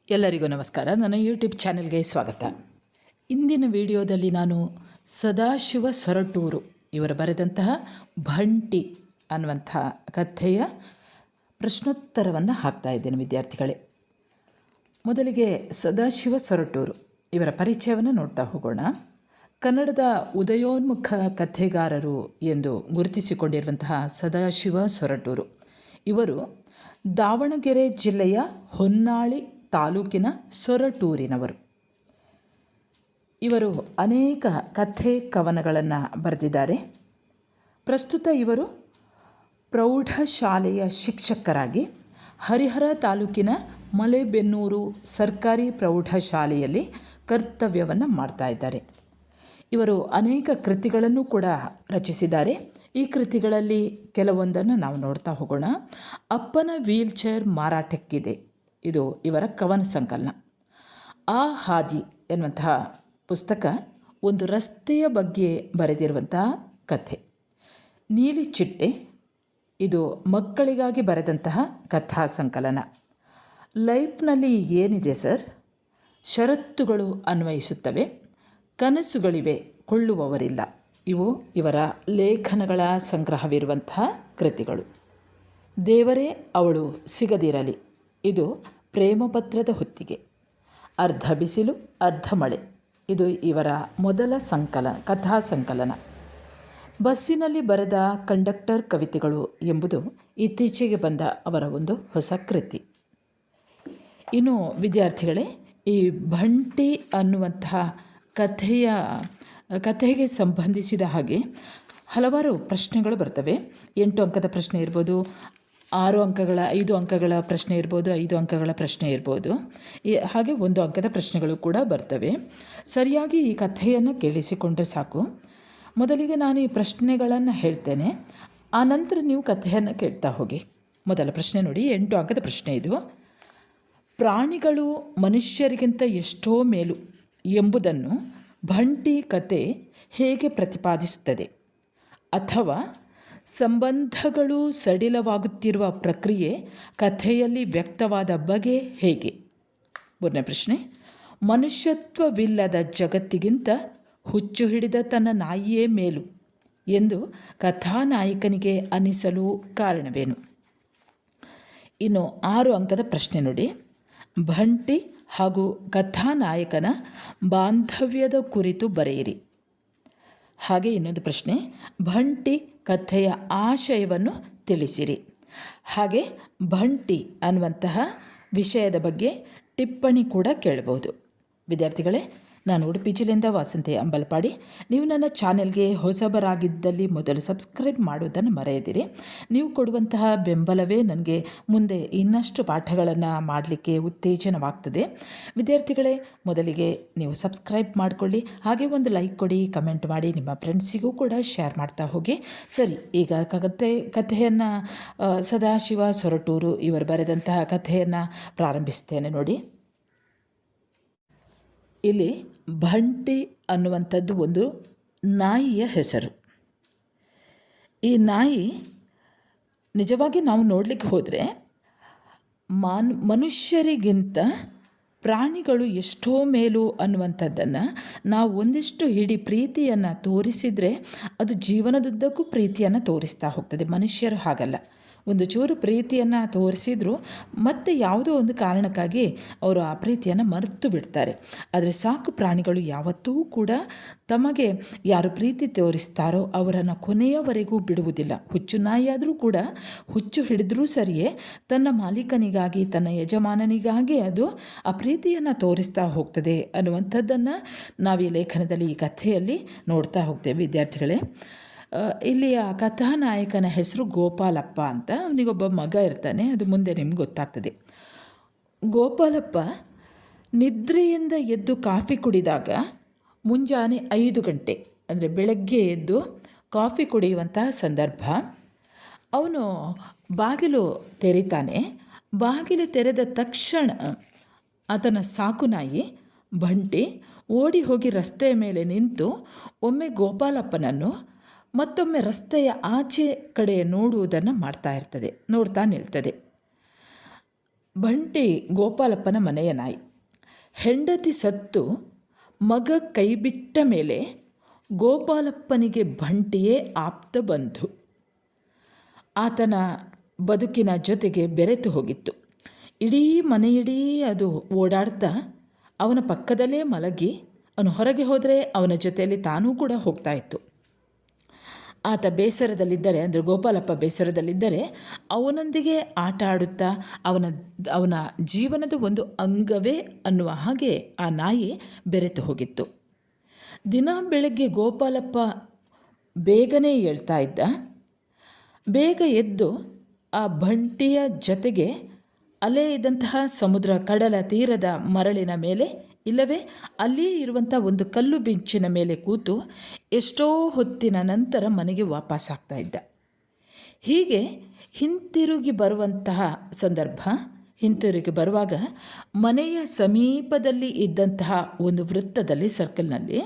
ಎಲ್ಲರಿಗೂ ನಮಸ್ಕಾರ. ನನ್ನ ಯೂಟ್ಯೂಬ್ ಚಾನೆಲ್ಗೆ ಸ್ವಾಗತ. ಇಂದಿನ ವಿಡಿಯೋದಲ್ಲಿ ನಾನು ಸದಾಶಿವ ಸೊರಟೂರು ಇವರು ಬರೆದಂತಹ ಭಂಟಿ ಅನ್ನುವಂಥ ಕಥೆಯ ಪ್ರಶ್ನೋತ್ತರವನ್ನು ಹಾಕ್ತಾ ಇದ್ದೇನೆ ವಿದ್ಯಾರ್ಥಿಗಳೇ. ಮೊದಲಿಗೆ ಸದಾಶಿವ ಸೊರಟೂರು ಇವರ ಪರಿಚಯವನ್ನು ನೋಡ್ತಾ ಹೋಗೋಣ. ಕನ್ನಡದ ಉದಯೋನ್ಮುಖ ಕಥೆಗಾರರು ಎಂದು ಗುರುತಿಸಿಕೊಂಡಿರುವಂತಹ ಸದಾಶಿವ ಸೊರಟೂರು ಇವರು ದಾವಣಗೆರೆ ಜಿಲ್ಲೆಯ ಹೊನ್ನಾಳಿ ತಾಲೂಕಿನ ಸೊರಟೂರಿನವರು. ಇವರು ಅನೇಕ ಕಥೆ ಕವನಗಳನ್ನು ಬರೆದಿದ್ದಾರೆ. ಪ್ರಸ್ತುತ ಇವರು ಪ್ರೌಢಶಾಲೆಯ ಶಿಕ್ಷಕರಾಗಿ ಹರಿಹರ ತಾಲೂಕಿನ ಮಲೆಬೆನ್ನೂರು ಸರ್ಕಾರಿ ಪ್ರೌಢಶಾಲೆಯಲ್ಲಿ ಕರ್ತವ್ಯವನ್ನು ಮಾಡ್ತಾ ಇದ್ದಾರೆ. ಇವರು ಅನೇಕ ಕೃತಿಗಳನ್ನು ಕೂಡ ರಚಿಸಿದ್ದಾರೆ. ಈ ಕೃತಿಗಳಲ್ಲಿ ಕೆಲವೊಂದನ್ನು ನಾವು ನೋಡ್ತಾ ಹೋಗೋಣ. ಅಪ್ಪನ ವೀಲ್ಚೇರ್ ಮಾರಾಟಕ್ಕಿದೆ, ಇದು ಇವರ ಕವನ ಸಂಕಲನ. ಆ ಹಾದಿ ಎನ್ನುವಂತಹ ಪುಸ್ತಕ ಒಂದು ರಸ್ತೆಯ ಬಗ್ಗೆ ಬರೆದಿರುವಂತಹ ಕಥೆ. ನೀಲಿ ಚಿಟ್ಟೆ ಇದು ಮಕ್ಕಳಿಗಾಗಿ ಬರೆದಂತಹ ಕಥಾ ಸಂಕಲನ. ಲೈಫ್ನಲ್ಲಿ ಏನಿದೆ ಸರ್, ಷರತ್ತುಗಳು ಅನ್ವಯಿಸುತ್ತವೆ, ಕನಸುಗಳಿವೆ, ಕೊಳ್ಳುವವರಿಲ್ಲ. ಇವು ಇವರ ಲೇಖನಗಳ ಸಂಗ್ರಹವಿರುವಂತಹ ಕೃತಿಗಳು. ದೇವರೇ ಅವಳು ಸಿಗದಿರಲಿ, ಇದು ಪ್ರೇಮಪತ್ರದ ಹೊತ್ತಿಗೆ. ಅರ್ಧ ಬಿಸಿಲು ಅರ್ಧ ಮಳೆ, ಇದು ಇವರ ಮೊದಲ ಕಥಾ ಸಂಕಲನ. ಬಸ್ಸಿನಲ್ಲಿ ಬರೆದ ಕಂಡಕ್ಟರ್ ಕವಿತೆಗಳು ಎಂಬುದು ಇತ್ತೀಚೆಗೆ ಬಂದ ಅವರ ಒಂದು ಹೊಸ ಕೃತಿ. ಇನ್ನು ವಿದ್ಯಾರ್ಥಿಗಳೇ, ಈ ಭಂಟಿ ಅನ್ನುವಂತಹ ಕಥೆಗೆ ಸಂಬಂಧಿಸಿದ ಹಾಗೆ ಹಲವಾರು ಪ್ರಶ್ನೆಗಳು ಬರ್ತವೆ. 8 ಅಂಕದ ಪ್ರಶ್ನೆ ಇರ್ಬೋದು, 5 ಅಂಕಗಳ ಪ್ರಶ್ನೆ ಇರ್ಬೋದು, 5 ಅಂಕಗಳ ಪ್ರಶ್ನೆ ಇರ್ಬೋದು, ಹಾಗೆ 1 ಅಂಕದ ಪ್ರಶ್ನೆಗಳು ಕೂಡ ಬರ್ತವೆ. ಸರಿಯಾಗಿ ಈ ಕಥೆಯನ್ನು ಕೇಳಿಸಿಕೊಂಡ್ರೆ ಸಾಕು. ಮೊದಲಿಗೆ ನಾನು ಈ ಪ್ರಶ್ನೆಗಳನ್ನು ಹೇಳ್ತೇನೆ, ಆನಂತರ ನೀವು ಕಥೆಯನ್ನು ಕೇಳ್ತಾ ಹೋಗಿ. ಮೊದಲ ಪ್ರಶ್ನೆ ನೋಡಿ, 8 ಅಂಕದ ಪ್ರಶ್ನೆ ಇದು. ಪ್ರಾಣಿಗಳು ಮನುಷ್ಯರಿಗಿಂತ ಎಷ್ಟೋ ಮೇಲು ಎಂಬುದನ್ನು ಭಂಟಿ ಕತೆ ಹೇಗೆ ಪ್ರತಿಪಾದಿಸುತ್ತದೆ? ಅಥವಾ ಸಂಬಂಧಗಳು ಸಡಿಲವಾಗುತ್ತಿರುವ ಪ್ರಕ್ರಿಯೆ ಕಥೆಯಲ್ಲಿ ವ್ಯಕ್ತವಾದ ಬಗೆ ಹೇಗೆ? ಮೂರನೇ ಪ್ರಶ್ನೆ, ಮನುಷ್ಯತ್ವವಿಲ್ಲದ ಜಗತ್ತಿಗಿಂತ ಹುಚ್ಚು ಹಿಡಿದ ತನ್ನ ನಾಯಿಯೇ ಮೇಲು ಎಂದು ಕಥಾನಾಯಕನಿಗೆ ಅನಿಸಲು ಕಾರಣವೇನು? ಇನ್ನು 6 ಅಂಕದ ಪ್ರಶ್ನೆ ನೋಡಿ, ಭಂಟಿ ಹಾಗೂ ಕಥಾನಾಯಕನ ಬಾಂಧವ್ಯದ ಕುರಿತು ಬರೆಯಿರಿ. ಹಾಗೆ ಇನ್ನೊಂದು ಪ್ರಶ್ನೆ, ಭಂಟಿ ಕಥೆಯ ಆಶಯವನ್ನು ತಿಳಿಸಿರಿ. ಹಾಗೆ ಭಂಟಿ ಅನ್ನುವಂತಹ ವಿಷಯದ ಬಗ್ಗೆ ಟಿಪ್ಪಣಿ ಕೂಡ ಕೇಳಬಹುದು. ವಿದ್ಯಾರ್ಥಿಗಳೇ, ನಾನು ಉಡುಪಿ ಜಿಲ್ಲೆಯಿಂದ ವಾಸಂತಿ ಅಂಬಲ್ಪಾಡಿ. ನೀವು ನನ್ನ ಚಾನೆಲ್ಗೆ ಹೊಸಬರಾಗಿದ್ದಲ್ಲಿ ಮೊದಲು ಸಬ್ಸ್ಕ್ರೈಬ್ ಮಾಡೋದನ್ನು ಮರೆಯದಿರಿ. ನೀವು ಕೊಡುವಂತಹ ಬೆಂಬಲವೇ ನನಗೆ ಮುಂದೆ ಇನ್ನಷ್ಟು ಪಾಠಗಳನ್ನು ಮಾಡಲಿಕ್ಕೆ ಉತ್ತೇಜನವಾಗ್ತದೆ. ವಿದ್ಯಾರ್ಥಿಗಳೇ, ಮೊದಲಿಗೆ ನೀವು ಸಬ್ಸ್ಕ್ರೈಬ್ ಮಾಡಿಕೊಳ್ಳಿ, ಹಾಗೆ ಒಂದು ಲೈಕ್ ಕೊಡಿ, ಕಮೆಂಟ್ ಮಾಡಿ, ನಿಮ್ಮ ಫ್ರೆಂಡ್ಸಿಗೂ ಕೂಡ ಶೇರ್ ಮಾಡ್ತಾ ಹೋಗಿ. ಸರಿ, ಈಗ ಕಥೆಯನ್ನು ಸದಾಶಿವ ಸೊರಟೂರು ಇವರು ಬರೆದಂತಹ ಕಥೆಯನ್ನು ಪ್ರಾರಂಭಿಸ್ತೇನೆ ನೋಡಿ. ಇಲ್ಲಿ ಭಂಟಿ ಅನ್ನುವಂಥದ್ದು ಒಂದು ನಾಯಿಯ ಹೆಸರು. ಈ ನಾಯಿ ನಿಜವಾಗಿ ನಾವು ನೋಡಲಿಕ್ಕೆ ಹೋದರೆ ಮನುಷ್ಯರಿಗಿಂತ ಪ್ರಾಣಿಗಳು ಎಷ್ಟೋ ಮೇಲು ಅನ್ನುವಂಥದ್ದನ್ನು ನಾವು ಒಂದಿಷ್ಟು ಹಿಡಿ ಪ್ರೀತಿಯನ್ನು ತೋರಿಸಿದರೆ ಅದು ಜೀವನದುದ್ದಕ್ಕೂ ಪ್ರೀತಿಯನ್ನು ತೋರಿಸ್ತಾ ಹೋಗ್ತದೆ. ಮನುಷ್ಯರು ಹಾಗಲ್ಲ, ಒಂದು ಚೂರು ಪ್ರೀತಿಯನ್ನು ತೋರಿಸಿದ್ರು ಮತ್ತೆ ಯಾವುದೋ ಒಂದು ಕಾರಣಕ್ಕಾಗಿ ಅವರು ಆ ಪ್ರೀತಿಯನ್ನು ಮರೆತು ಬಿಡ್ತಾರೆ. ಆದರೆ ಸಾಕು ಪ್ರಾಣಿಗಳು ಯಾವತ್ತೂ ಕೂಡ ತಮಗೆ ಯಾರು ಪ್ರೀತಿ ತೋರಿಸ್ತಾರೋ ಅವರನ್ನು ಕೊನೆಯವರೆಗೂ ಬಿಡುವುದಿಲ್ಲ. ಹುಚ್ಚು ನಾಯಿಯಾದರೂ ಕೂಡ ಹುಚ್ಚು ಹಿಡಿದ್ರೂ ಸರಿಯೇ ತನ್ನ ಮಾಲೀಕನಿಗಾಗಿ, ತನ್ನ ಯಜಮಾನನಿಗಾಗಿ ಅದು ಆ ಪ್ರೀತಿಯನ್ನು ತೋರಿಸ್ತಾ ಹೋಗ್ತದೆ ಅನ್ನುವಂಥದ್ದನ್ನು ನಾವು ಈ ಲೇಖನದಲ್ಲಿ, ಈ ಕಥೆಯಲ್ಲಿ ನೋಡ್ತಾ ಹೋಗ್ತೇವೆ ವಿದ್ಯಾರ್ಥಿಗಳೇ. ಇಲ್ಲಿಯ ಕಥಾನಾಯಕನ ಹೆಸರು ಗೋಪಾಲಪ್ಪ ಅಂತ. ಅವನಿಗೊಬ್ಬ ಮಗ ಇರ್ತಾನೆ, ಅದು ಮುಂದೆ ನಿಮ್ಗೆ ಗೊತ್ತಾಗ್ತದೆ. ಗೋಪಾಲಪ್ಪ ನಿದ್ರೆಯಿಂದ ಎದ್ದು ಕಾಫಿ ಕುಡಿದಾಗ ಮುಂಜಾನೆ 5 ಗಂಟೆ ಅಂದರೆ ಬೆಳಗ್ಗೆ ಎದ್ದು ಕಾಫಿ ಕುಡಿಯುವಂತಹ ಸಂದರ್ಭ. ಅವನು ಬಾಗಿಲು ತೆರೀತಾನೆ. ಬಾಗಿಲು ತೆರೆದ ತಕ್ಷಣ ಆತನ ಸಾಕುನಾಯಿ ಭಂಟಿ ಓಡಿ ಹೋಗಿ ರಸ್ತೆಯ ಮೇಲೆ ನಿಂತು ಒಮ್ಮೆ ಗೋಪಾಲಪ್ಪನನ್ನು, ಮತ್ತೊಮ್ಮೆ ರಸ್ತೆಯ ಆಚೆ ಕಡೆ ನೋಡುವುದನ್ನು ನೋಡ್ತಾ ನಿಲ್ತದೆ. ಬಂಟಿ ಗೋಪಾಲಪ್ಪನ ಮನೆಯ ನಾಯಿ. ಹೆಂಡತಿ ಸತ್ತು ಮಗ ಕೈಬಿಟ್ಟ ಮೇಲೆ ಗೋಪಾಲಪ್ಪನಿಗೆ ಬಂಟಿಯೇ ಆಪ್ತ ಬಂಧು. ಆತನ ಬದುಕಿನ ಜೊತೆಗೆ ಬೆರೆತು ಹೋಗಿತ್ತು. ಇಡೀ ಮನೆಯಿಡೀ ಅದು ಓಡಾಡ್ತಾ ಅವನ ಪಕ್ಕದಲ್ಲೇ ಮಲಗಿ, ಅವನು ಹೊರಗೆ ಹೋದರೆ ಅವನ ಜೊತೆಯಲ್ಲಿ ತಾನೂ ಕೂಡ ಹೋಗ್ತಾ ಇತ್ತು. ಆತ ಬೇಸರದಲ್ಲಿದ್ದರೆ, ಅಂದರೆ ಗೋಪಾಲಪ್ಪ ಬೇಸರದಲ್ಲಿದ್ದರೆ ಅವನೊಂದಿಗೆ ಆಟ ಆಡುತ್ತಾ ಅವನ ಜೀವನದ ಒಂದು ಅಂಗವೇ ಅನ್ನುವ ಹಾಗೆ ಆ ನಾಯಿ ಬೆರೆತು ಹೋಗಿತ್ತು. ದಿನ ಬೆಳಗ್ಗೆ ಗೋಪಾಲಪ್ಪ ಬೇಗನೆ ಏಳ್ತಾ ಇದ್ದ. ಬೇಗ ಎದ್ದು ಆ ಬಂಟಿಯ ಜೊತೆಗೆ ಅಲೆ ಇದ್ದಂತಹ ಸಮುದ್ರ, ಕಡಲ ತೀರದ ಮರಳಿನ ಮೇಲೆ ಇಲ್ಲವೇ ಅಲ್ಲಿಯೇ ಇರುವಂಥ ಒಂದು ಕಲ್ಲು ಬೆಂಚಿನ ಮೇಲೆ ಕೂತು ಎಷ್ಟೋ ಹೊತ್ತಿನ ನಂತರ ಮನೆಗೆ ವಾಪಸ್ಸಾಗ್ತಾ ಇದ್ದ. ಹೀಗೆ ಹಿಂತಿರುಗಿ ಬರುವಂತಹ ಸಂದರ್ಭ, ಹಿಂತಿರುಗಿ ಬರುವಾಗ ಮನೆಯ ಸಮೀಪದಲ್ಲಿ ಇದ್ದಂತಹ ಒಂದು ವೃತ್ತದಲ್ಲಿ, ಸರ್ಕಲ್ನಲ್ಲಿ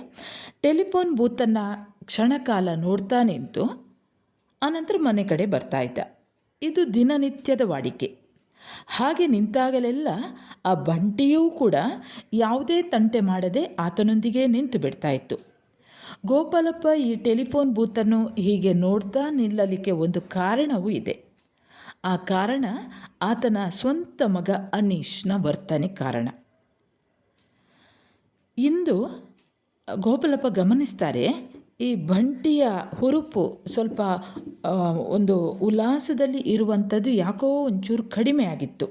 ಟೆಲಿಫೋನ್ ಬೂತನ್ನು ಕ್ಷಣಕಾಲ ನೋಡ್ತಾ ನಿಂತು ಆನಂತರ ಮನೆ ಕಡೆ ಬರ್ತಾ ಇದ್ದ. ಇದು ದಿನನಿತ್ಯದ ವಾಡಿಕೆ. ಹಾಗೆ ನಿಂತಾಗಲೆಲ್ಲ ಆ ಬಂಟಿಯೂ ಕೂಡ ಯಾವುದೇ ತಂಟೆ ಮಾಡದೆ ಆತನೊಂದಿಗೆ ನಿಂತು ಬಿಡ್ತಾ ಇತ್ತು. ಗೋಪಾಲಪ್ಪ ಈ ಟೆಲಿಫೋನ್ ಬೂತನ್ನು ಹೀಗೆ ನೋಡ್ತಾ ನಿಲ್ಲಲಿಕ್ಕೆ ಒಂದು ಕಾರಣವೂ ಇದೆ. ಆ ಕಾರಣ ಆತನ ಸ್ವಂತ ಮಗ ಅನೀಶ್ನ ವರ್ತನೆ ಕಾರಣ. ಇಂದು ಗೋಪಾಲಪ್ಪ ಗಮನಿಸ್ತಾರೆ, ಈ ಬಂಟಿಯ ಹುರುಪು ಸ್ವಲ್ಪ ಒಂದು ಉಲ್ಲಾಸದಲ್ಲಿ ಇರುವಂಥದ್ದು ಯಾಕೋ ಒಂಚೂರು ಕಡಿಮೆ ಆಗಿತ್ತು.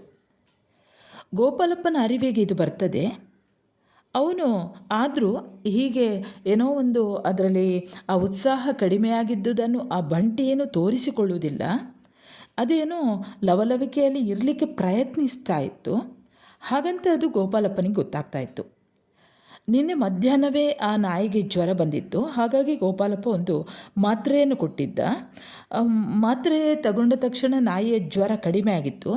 ಗೋಪಾಲಪ್ಪನ ಅರಿವಿಗೆ ಇದು ಬರ್ತದೆ. ಅವನು ಆದರೂ ಹೀಗೆ ಏನೋ ಒಂದು ಅದರಲ್ಲಿ ಆ ಉತ್ಸಾಹ ಕಡಿಮೆಯಾಗಿದ್ದುದನ್ನು ಆ ಬಂಟಿ ಏನೂ ತೋರಿಸಿಕೊಳ್ಳುವುದಿಲ್ಲ. ಅದೇನೋ ಲವಲವಿಕೆಯಲ್ಲಿ ಇರಲಿಕ್ಕೆ ಪ್ರಯತ್ನಿಸ್ತಾ ಇತ್ತು. ಹಾಗಂತ ಅದು ಗೋಪಾಲಪ್ಪನಿಗೆ ಗೊತ್ತಾಗ್ತಾ ಇತ್ತು. ನಿನ್ನೆ ಮಧ್ಯಾಹ್ನವೇ ಆ ನಾಯಿಗೆ ಜ್ವರ ಬಂದಿತ್ತು. ಹಾಗಾಗಿ ಗೋಪಾಲಪ್ಪ ಒಂದು ಮಾತ್ರೆಯನ್ನು ಕೊಟ್ಟಿದ್ದ. ಮಾತ್ರೆ ತಗೊಂಡ ತಕ್ಷಣ ನಾಯಿಯ ಜ್ವರ ಕಡಿಮೆ ಆಗಿತ್ತು.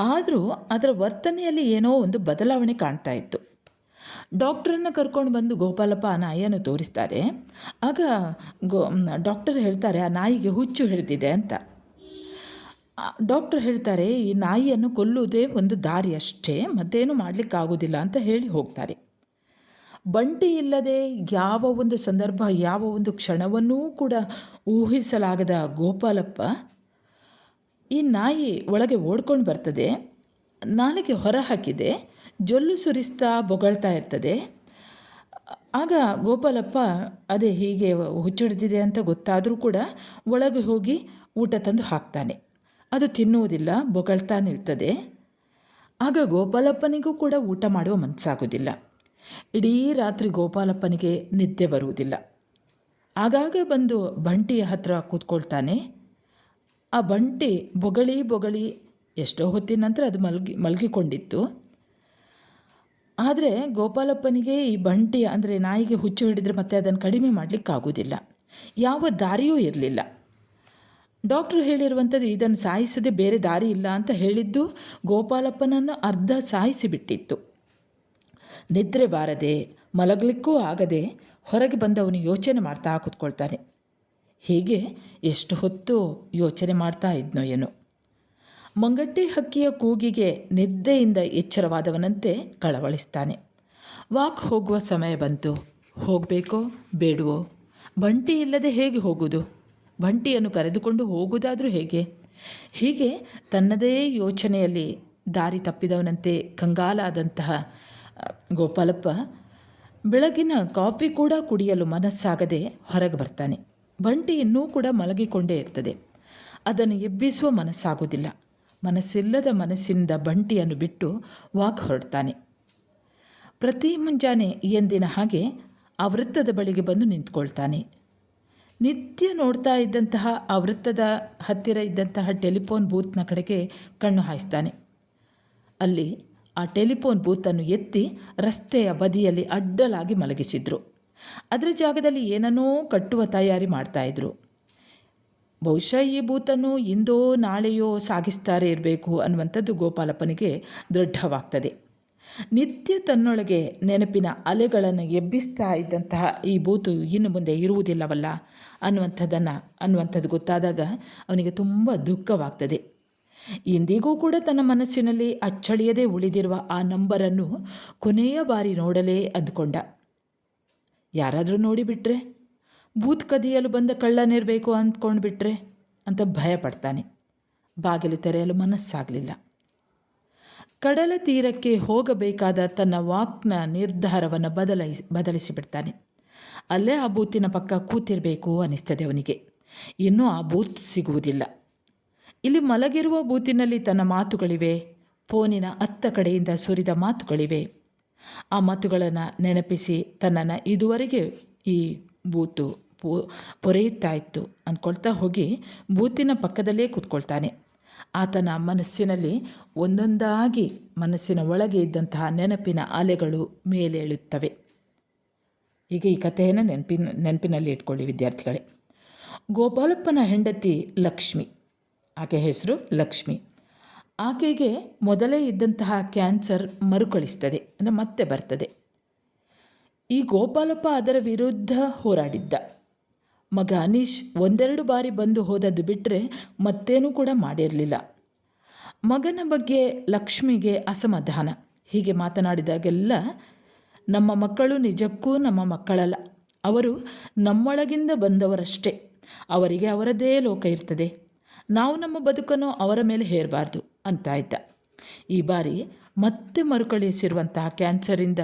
ಆದರೂ ಅದರ ವರ್ತನೆಯಲ್ಲಿ ಏನೋ ಒಂದು ಬದಲಾವಣೆ ಕಾಣ್ತಾ ಇತ್ತು. ಡಾಕ್ಟ್ರನ್ನು ಕರ್ಕೊಂಡು ಬಂದು ಗೋಪಾಲಪ್ಪ ಆ ನಾಯಿಯನ್ನು ತೋರಿಸ್ತಾರೆ. ಆಗ ಡಾಕ್ಟರ್ ಹೇಳ್ತಾರೆ, ಆ ನಾಯಿಗೆ ಹುಚ್ಚು ಹಿಡಿದಿದೆ ಅಂತ. ಡಾಕ್ಟರ್ ಹೇಳ್ತಾರೆ, ಈ ನಾಯಿಯನ್ನು ಕೊಲ್ಲುವುದೇ ಒಂದು ದಾರಿ ಅಷ್ಟೇ, ಮತ್ತೇನು ಮಾಡಲಿಕ್ಕಾಗೋದಿಲ್ಲ ಅಂತ ಹೇಳಿ ಹೋಗ್ತಾರೆ. ಬಂಟಿ ಇಲ್ಲದೆ ಯಾವ ಒಂದು ಸಂದರ್ಭ, ಯಾವ ಒಂದು ಕ್ಷಣವನ್ನೂ ಕೂಡ ಊಹಿಸಲಾಗದ ಗೋಪಾಲಪ್ಪ, ಈ ನಾಯಿ ಒಳಗೆ ಓಡ್ಕೊಂಡು ಬರ್ತದೆ, ನಾಲಿಗೆ ಹೊರ ಹಾಕಿದೆ, ಜೊಲ್ಲು ಸುರಿಸ್ತಾ ಬೊಗಳ್ತಾ ಇರ್ತದೆ. ಆಗ ಗೋಪಾಲಪ್ಪ ಅದೇ ಹೀಗೆ ಹುಚ್ಚಿಡ್ದಿದೆ ಅಂತ ಗೊತ್ತಾದರೂ ಕೂಡ ಒಳಗೆ ಹೋಗಿ ಊಟ ತಂದು ಹಾಕ್ತಾನೆ. ಅದು ತಿನ್ನುವುದಿಲ್ಲ, ಬೊಗಳ್ತಾ ನಿಲ್ತದೆ. ಆಗ ಗೋಪಾಲಪ್ಪನಿಗೂ ಕೂಡ ಊಟ ಮಾಡುವ ಮನಸ್ಸಾಗೋದಿಲ್ಲ. ಇಡೀ ರಾತ್ರಿ ಗೋಪಾಲಪ್ಪನಿಗೆ ನಿದ್ದೆ ಬರುವುದಿಲ್ಲ. ಆಗಾಗ ಬಂದು ಬಂಟಿಯ ಹತ್ರ ಕೂತ್ಕೊಳ್ತಾನೆ. ಆ ಬಂಟಿ ಬೊಗಳಿ ಎಷ್ಟೋ ಹೊತ್ತಿನ ನಂತರ ಅದು ಮಲಗಿಕೊಂಡಿತ್ತು. ಆದರೆ ಗೋಪಾಲಪ್ಪನಿಗೆ ಈ ಬಂಟಿ ಅಂದರೆ ನಾಯಿಗೆ ಹುಚ್ಚು ಹಿಡಿದರೆ ಮತ್ತೆ ಅದನ್ನು ಕಡಿಮೆ ಮಾಡಲಿಕ್ಕಾಗೋದಿಲ್ಲ. ಯಾವ ದಾರಿಯೂ ಇರಲಿಲ್ಲ. ಡಾಕ್ಟ್ರು ಹೇಳಿರುವಂಥದ್ದು ಇದನ್ನು ಸಾಯಿಸದೆ ಬೇರೆ ದಾರಿ ಇಲ್ಲ ಅಂತ ಹೇಳಿದ್ದು ಗೋಪಾಲಪ್ಪನನ್ನು ಅರ್ಧ ಸಾಯಿಸಿಬಿಟ್ಟಿತ್ತು. ನಿದ್ರೆ ಬಾರದೆ, ಮಲಗಲಿಕ್ಕೂ ಆಗದೆ ಹೊರಗೆ ಬಂದವನು ಯೋಚನೆ ಮಾಡ್ತಾ ಕೂತ್ಕೊಳ್ತಾನೆ. ಹೀಗೆ ಎಷ್ಟು ಹೊತ್ತು ಯೋಚನೆ ಮಾಡ್ತಾ ಇದ್ನೋ ಏನೋ. ಮಂಗಟ್ಟೆ ಹಕ್ಕಿಯ ಕೂಗಿಗೆ ನಿದ್ದೆಯಿಂದ ಎಚ್ಚರವಾದವನಂತೆ ಕಳವಳಿಸ್ತಾನೆ. ವಾಕ್ ಹೋಗುವ ಸಮಯ ಬಂತು. ಹೋಗಬೇಕೋ ಬೇಡವೋ? ಬಂಟಿ ಇಲ್ಲದೆ ಹೇಗೆ ಹೋಗುವುದು? ಬಂಟಿಯನ್ನು ಕರೆದುಕೊಂಡು ಹೋಗುವುದಾದರೂ ಹೇಗೆ? ಹೀಗೆ ತನ್ನದೇ ಯೋಚನೆಯಲ್ಲಿ ದಾರಿ ತಪ್ಪಿದವನಂತೆ ಕಂಗಾಲಾದಂತಹ ಗೋಪಾಲಪ್ಪ ಬೆಳಗಿನ ಕಾಫಿ ಕೂಡ ಕುಡಿಯಲು ಮನಸ್ಸಾಗದೆ ಹೊರಗೆ ಬರ್ತಾನೆ. ಬಂಟಿ ಇನ್ನೂ ಕೂಡ ಮಲಗಿಕೊಂಡೇ ಇರ್ತದೆ. ಅದನ್ನು ಎಬ್ಬಿಸುವ ಮನಸ್ಸಾಗೋದಿಲ್ಲ. ಮನಸ್ಸಿಲ್ಲದ ಮನಸ್ಸಿನಿಂದ ಬಂಟಿಯನ್ನು ಬಿಟ್ಟು ವಾಕ್ ಹೊರಡ್ತಾನೆ. ಪ್ರತಿ ಮುಂಜಾನೆ ಎಂದಿನ ಹಾಗೆ ಆ ವೃತ್ತದ ಬಳಿಗೆ ಬಂದು ನಿಂತ್ಕೊಳ್ತಾನೆ. ನಿತ್ಯ ನೋಡ್ತಾ ಇದ್ದಂತಹ ಆ ವೃತ್ತದ ಹತ್ತಿರ ಇದ್ದಂತಹ ಟೆಲಿಫೋನ್ ಬೂತ್ನ ಕಡೆಗೆ ಕಣ್ಣು ಹಾಯಿಸ್ತಾನೆ. ಅಲ್ಲಿ ಆ ಟೆಲಿಫೋನ್ ಬೂತನ್ನು ಎತ್ತಿ ರಸ್ತೆಯ ಬದಿಯಲ್ಲಿ ಅಡ್ಡಲಾಗಿ ಮಲಗಿಸಿದ್ರು. ಅದರ ಜಾಗದಲ್ಲಿ ಏನನ್ನೋ ಕಟ್ಟುವ ತಯಾರಿ ಮಾಡ್ತಾಯಿದ್ರು. ಬಹುಶಃ ಈ ಬೂತನ್ನು ಇಂದೋ ನಾಳೆಯೋ ಸಾಗಿಸ್ತಾರೆ ಇರಬೇಕು ಅನ್ನುವಂಥದ್ದು ಗೋಪಾಲಪ್ಪನಿಗೆ ದೃಢವಾಗ್ತದೆ. ನಿತ್ಯ ತನ್ನೊಳಗೆ ನೆನಪಿನ ಅಲೆಗಳನ್ನು ಎಬ್ಬಿಸ್ತಾ ಇದ್ದಂತಹ ಈ ಬೂತು ಇನ್ನು ಮುಂದೆ ಇರುವುದಿಲ್ಲವಲ್ಲ ಅನ್ನುವಂಥದ್ದು ಗೊತ್ತಾದಾಗ ಅವನಿಗೆ ತುಂಬ ದುಃಖವಾಗ್ತದೆ. ಇಂದಿಗೂ ಕೂಡ ತನ್ನ ಮನಸ್ಸಿನಲ್ಲಿ ಅಚ್ಚಳಿಯದೆ ಉಳಿದಿರುವ ಆ ನಂಬರನ್ನು ಕೊನೆಯ ಬಾರಿ ನೋಡಲೇ ಅಂದುಕೊಂಡ. ಯಾರಾದರೂ ನೋಡಿಬಿಟ್ರೆ, ಬೂತ್ ಕದಿಯಲು ಬಂದ ಕಳ್ಳನಿರಬೇಕು ಅಂದ್ಕೊಂಡ್ಬಿಟ್ರೆ ಅಂತ ಭಯಪಡ್ತಾನೆ. ಬಾಗಿಲು ತೆರೆಯಲು ಮನಸ್ಸಾಗಲಿಲ್ಲ. ಕಡಲ ತೀರಕ್ಕೆ ಹೋಗಬೇಕಾದ ತನ್ನ ವಾಕ್ನ ನಿರ್ಧಾರವನ್ನು ಬದಲಿಸಿಬಿಡ್ತಾನೆ. ಅಲ್ಲೇ ಆ ಬೂತಿನ ಪಕ್ಕ ಕೂತಿರಬೇಕು ಅನ್ನಿಸ್ತದೆ ಅವನಿಗೆ. ಇನ್ನೂ ಆ ಬೂತ್ ಸಿಗುವುದಿಲ್ಲ. ಇಲ್ಲಿ ಮಲಗಿರುವ ಬೂತಿನಲ್ಲಿ ತನ್ನ ಮಾತುಗಳಿವೆ. ಫೋನಿನ ಅತ್ತ ಕಡೆಯಿಂದ ಸುರಿದ ಮಾತುಗಳಿವೆ. ಆ ಮಾತುಗಳನ್ನು ನೆನಪಿಸಿ ತನ್ನನ್ನು ಇದುವರೆಗೆ ಈ ಬೂತು ಪೊರೆಯುತ್ತಾ ಇತ್ತು ಅಂದ್ಕೊಳ್ತಾ ಹೋಗಿ ಬೂತಿನ ಪಕ್ಕದಲ್ಲೇ ಕೂತ್ಕೊಳ್ತಾನೆ. ಆತನ ಮನಸ್ಸಿನಲ್ಲಿ ಒಂದೊಂದಾಗಿ ಮನಸ್ಸಿನ ಒಳಗೆ ಇದ್ದಂತಹ ನೆನಪಿನ ಅಲೆಗಳು ಮೇಲೇಳುತ್ತವೆ. ಈಗ ಈ ಕಥೆಯನ್ನು ನೆನಪಿನಲ್ಲಿ ಇಟ್ಕೊಳ್ಳಿ ವಿದ್ಯಾರ್ಥಿಗಳೇ. ಗೋಪಾಲಪ್ಪನ ಹೆಂಡತಿ ಲಕ್ಷ್ಮಿ, ಆಕೆ ಹೆಸರು ಲಕ್ಷ್ಮಿ. ಆಕೆಗೆ ಮೊದಲೇ ಇದ್ದಂತಹ ಕ್ಯಾನ್ಸರ್ ಮರುಕಳಿಸ್ತದೆ, ಅಂದರೆ ಮತ್ತೆ ಬರ್ತದೆ. ಈ ಗೋಪಾಲಪ್ಪ ಅದರ ವಿರುದ್ಧ ಹೋರಾಡಿದ್ದ. ಮಗ ಅನೀಶ್ ಒಂದೆರಡು ಬಾರಿ ಬಂದು ಹೋದದ್ದು ಬಿಟ್ಟರೆ ಮತ್ತೇನೂ ಕೂಡ ಮಾಡಿರಲಿಲ್ಲ. ಮಗನ ಬಗ್ಗೆ ಲಕ್ಷ್ಮಿಗೆ ಅಸಮಾಧಾನ. ಹೀಗೆ ಮಾತನಾಡಿದಾಗೆಲ್ಲ, ನಮ್ಮ ಮಕ್ಕಳು ನಿಜಕ್ಕೂ ನಮ್ಮ ಮಕ್ಕಳಲ್ಲ, ಅವರು ನಮ್ಮೊಳಗಿಂದ ಬಂದವರಷ್ಟೇ, ಅವರಿಗೆ ಅವರದೇ ಲೋಕ ಇರ್ತದೆ, ನಾವು ನಮ್ಮ ಬದುಕನ್ನು ಅವರ ಮೇಲೆ ಹೇರಬಾರ್ದು ಅಂತ ಇದ್ದ. ಈ ಬಾರಿ ಮತ್ತೆ ಮರುಕಳಿಸಿರುವಂತಹ ಕ್ಯಾನ್ಸರಿಂದ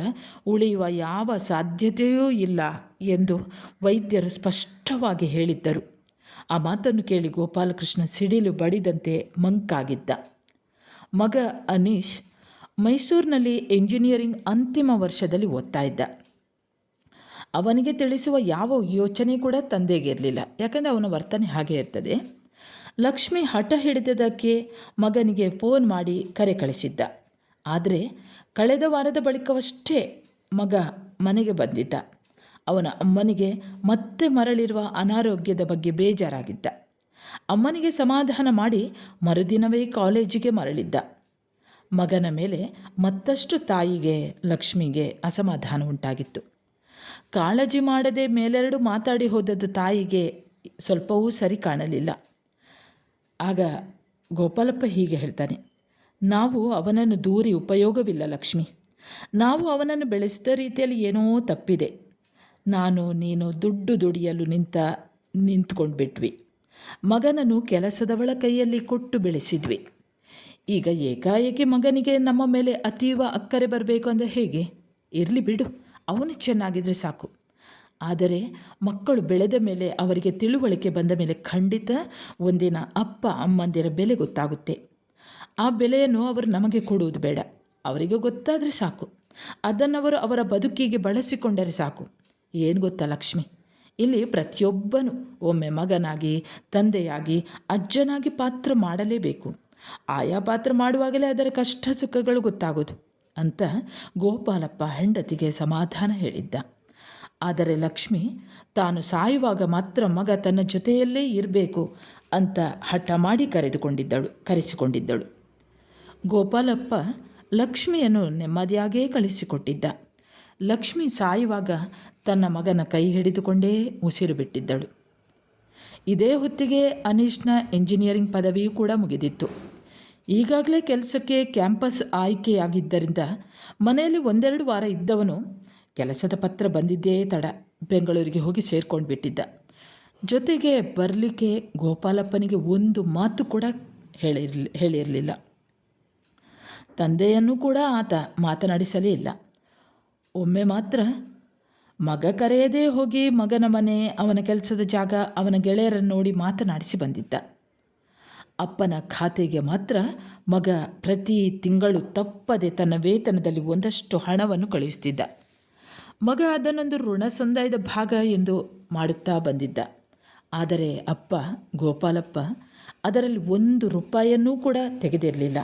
ಉಳಿಯುವ ಯಾವ ಸಾಧ್ಯತೆಯೂ ಇಲ್ಲ ಎಂದು ವೈದ್ಯರು ಸ್ಪಷ್ಟವಾಗಿ ಹೇಳಿದ್ದರು. ಆ ಮಾತನ್ನು ಕೇಳಿ ಗೋಪಾಲಕೃಷ್ಣ ಸಿಡಿಲು ಬಡಿದಂತೆ ಮಂಕಾಗಿದ್ದ. ಮಗ ಅನೀಶ್ ಮೈಸೂರಿನಲ್ಲಿ ಎಂಜಿನಿಯರಿಂಗ್ ಅಂತಿಮ ವರ್ಷದಲ್ಲಿ ಓದ್ತಾ ಇದ್ದ. ಅವನಿಗೆ ತಿಳಿಸುವ ಯಾವ ಯೋಚನೆ ಕೂಡ ತಂದೆಗೆ ಇರಲಿಲ್ಲ, ಯಾಕಂದರೆ ಅವನ ವರ್ತನೆ ಹಾಗೆ ಇರ್ತದೆ. ಲಕ್ಷ್ಮಿ ಹಠ ಹಿಡಿದದಕ್ಕೆ ಮಗನಿಗೆ ಫೋನ್ ಮಾಡಿ ಕರೆ ಕಳಿಸಿದ್ದ. ಆದರೆ ಕಳೆದ ವಾರದ ಬಳಿಕವಷ್ಟೇ ಮಗ ಮನೆಗೆ ಬಂದಿದ್ದ. ಅವನ ಅಮ್ಮನಿಗೆ ಮತ್ತೆ ಮರಳಿರುವ ಅನಾರೋಗ್ಯದ ಬಗ್ಗೆ ಬೇಜಾರಾಗಿದ್ದ. ಅಮ್ಮನಿಗೆ ಸಮಾಧಾನ ಮಾಡಿ ಮರುದಿನವೇ ಕಾಲೇಜಿಗೆ ಮರಳಿದ್ದ. ಮಗನ ಮೇಲೆ ಮತ್ತಷ್ಟು ತಾಯಿಗೆ ಲಕ್ಷ್ಮಿಗೆ ಅಸಮಾಧಾನ ಉಂಟಾಗಿತ್ತು. ಕಾಳಜಿ ಮಾಡದೆ ಮೇಲೆರಡು ಮಾತಾಡಿ ಹೋದದ್ದು ತಾಯಿಗೆ ಸ್ವಲ್ಪವೂ ಸರಿ ಕಾಣಲಿಲ್ಲ. ಆಗ ಗೋಪಾಲಪ್ಪ ಹೀಗೆ ಹೇಳ್ತಾನೆ, ನಾವು ಅವನನ್ನು ದೂರಿ ಉಪಯೋಗವಿಲ್ಲ ಲಕ್ಷ್ಮಿ, ನಾವು ಅವನನ್ನು ಬೆಳೆಸಿದ ರೀತಿಯಲ್ಲಿ ಏನೋ ತಪ್ಪಿದೆ. ನಾನು ನೀನು ದುಡ್ಡು ದುಡಿಯಲು ನಿಂತ್ಕೊಂಡ್ಬಿಟ್ವಿ. ಮಗನನ್ನು ಕೆಲಸದವಳ ಕೈಯಲ್ಲಿ ಕೊಟ್ಟು ಬೆಳೆಸಿದ್ವಿ. ಈಗ ಏಕಾಏಕಿ ಮಗನಿಗೆ ನಮ್ಮ ಮೇಲೆ ಅತೀವ ಅಕ್ಕರೆ ಬರಬೇಕು ಅಂದರೆ ಹೇಗೆ? ಇರಲಿ ಬಿಡು, ಅವನು ಚೆನ್ನಾಗಿದ್ದರೆ ಸಾಕು. ಆದರೆ ಮಕ್ಕಳು ಬೆಳೆದ ಮೇಲೆ, ಅವರಿಗೆ ತಿಳುವಳಿಕೆ ಬಂದ ಮೇಲೆ ಖಂಡಿತ ಒಂದಿನ ಅಪ್ಪ ಅಮ್ಮಂದಿರ ಬೆಲೆ ಗೊತ್ತಾಗುತ್ತೆ. ಆ ಬೆಲೆಯನ್ನು ಅವರು ನಮಗೆ ಕೊಡುವುದು ಬೇಡ, ಅವರಿಗೆ ಗೊತ್ತಾದರೆ ಸಾಕು. ಅದನ್ನವರು ಅವರ ಬದುಕಿಗೆ ಬಳಸಿಕೊಂಡರೆ ಸಾಕು. ಏನು ಗೊತ್ತಾ ಲಕ್ಷ್ಮಿ, ಇಲ್ಲಿ ಪ್ರತಿಯೊಬ್ಬನೂ ಒಮ್ಮೆ ಮಗನಾಗಿ, ತಂದೆಯಾಗಿ, ಅಜ್ಜನಾಗಿ ಪಾತ್ರ ಮಾಡಲೇಬೇಕು. ಆಯಾ ಪಾತ್ರ ಮಾಡುವಾಗಲೇ ಅದರ ಕಷ್ಟ ಸುಖಗಳು ಗೊತ್ತಾಗೋದು ಅಂತ ಗೋಪಾಲಪ್ಪ ಹೆಂಡತಿಗೆ ಸಮಾಧಾನ ಹೇಳಿದ್ದ. ಆದರೆ ಲಕ್ಷ್ಮಿ ತಾನು ಸಾಯುವಾಗ ಮಾತ್ರ ಮಗ ತನ್ನ ಜೊತೆಯಲ್ಲೇ ಇರಬೇಕು ಅಂತ ಹಠ ಮಾಡಿ ಕರೆಸಿಕೊಂಡಿದ್ದಳು. ಗೋಪಾಲಪ್ಪ ಲಕ್ಷ್ಮಿಯನ್ನು ನೆಮ್ಮದಿಯಾಗೇ ಕಳಿಸಿಕೊಟ್ಟಿದ್ದ. ಲಕ್ಷ್ಮಿ ಸಾಯುವಾಗ ತನ್ನ ಮಗನ ಕೈ ಹಿಡಿದುಕೊಂಡೇ ಉಸಿರು ಬಿಟ್ಟಿದ್ದಳು. ಇದೇ ಹೊತ್ತಿಗೆ ಅನೀಶ್ನ ಎಂಜಿನಿಯರಿಂಗ್ ಪದವಿಯೂ ಕೂಡ ಮುಗಿದಿತ್ತು. ಈಗಾಗಲೇ ಕೆಲಸಕ್ಕೆ ಕ್ಯಾಂಪಸ್ ಆಯ್ಕೆಯಾಗಿದ್ದರಿಂದ ಮನೆಯಲ್ಲಿ ಒಂದೆರಡು ವಾರ ಇದ್ದವನು ಕೆಲಸದ ಪತ್ರ ಬಂದಿದ್ದೇ ತಡ ಬೆಂಗಳೂರಿಗೆ ಹೋಗಿ ಸೇರ್ಕೊಂಡು ಬಿಟ್ಟಿದ್ದ. ಜೊತೆಗೆ ಬರಲಿಕ್ಕೆ ಗೋಪಾಲಪ್ಪನಿಗೆ ಒಂದು ಮಾತು ಕೂಡ ಹೇಳಿರಲಿಲ್ಲ. ತಂದೆಯನ್ನು ಕೂಡ ಆತ ಮಾತನಾಡಿಸಲೇ ಇಲ್ಲ. ಒಮ್ಮೆ ಮಾತ್ರ ಮಗ ಕರೆಯದೇ ಹೋಗಿ ಮಗನ ಮನೆ, ಅವನ ಕೆಲಸದ ಜಾಗ, ಅವನ ಗೆಳೆಯರನ್ನು ನೋಡಿ ಮಾತನಾಡಿಸಿ ಬಂದಿದ್ದ. ಅಪ್ಪನ ಖಾತೆಗೆ ಮಾತ್ರ ಮಗ ಪ್ರತಿ ತಿಂಗಳು ತಪ್ಪದೆ ತನ್ನ ವೇತನದಲ್ಲಿ ಒಂದಷ್ಟು ಹಣವನ್ನು ಕಳುಹಿಸ್ತಿದ್ದ. ಮಗ ಅದನ್ನೊಂದು ಋಣ ಸಂದಾಯದ ಭಾಗ ಎಂದು ಮಾಡುತ್ತಾ ಬಂದಿದ್ದ. ಆದರೆ ಅಪ್ಪ ಗೋಪಾಲಪ್ಪ ಅದರಲ್ಲಿ 1 ರೂಪಾಯಿಯನ್ನೂ ಕೂಡ ತೆಗೆದಿರಲಿಲ್ಲ.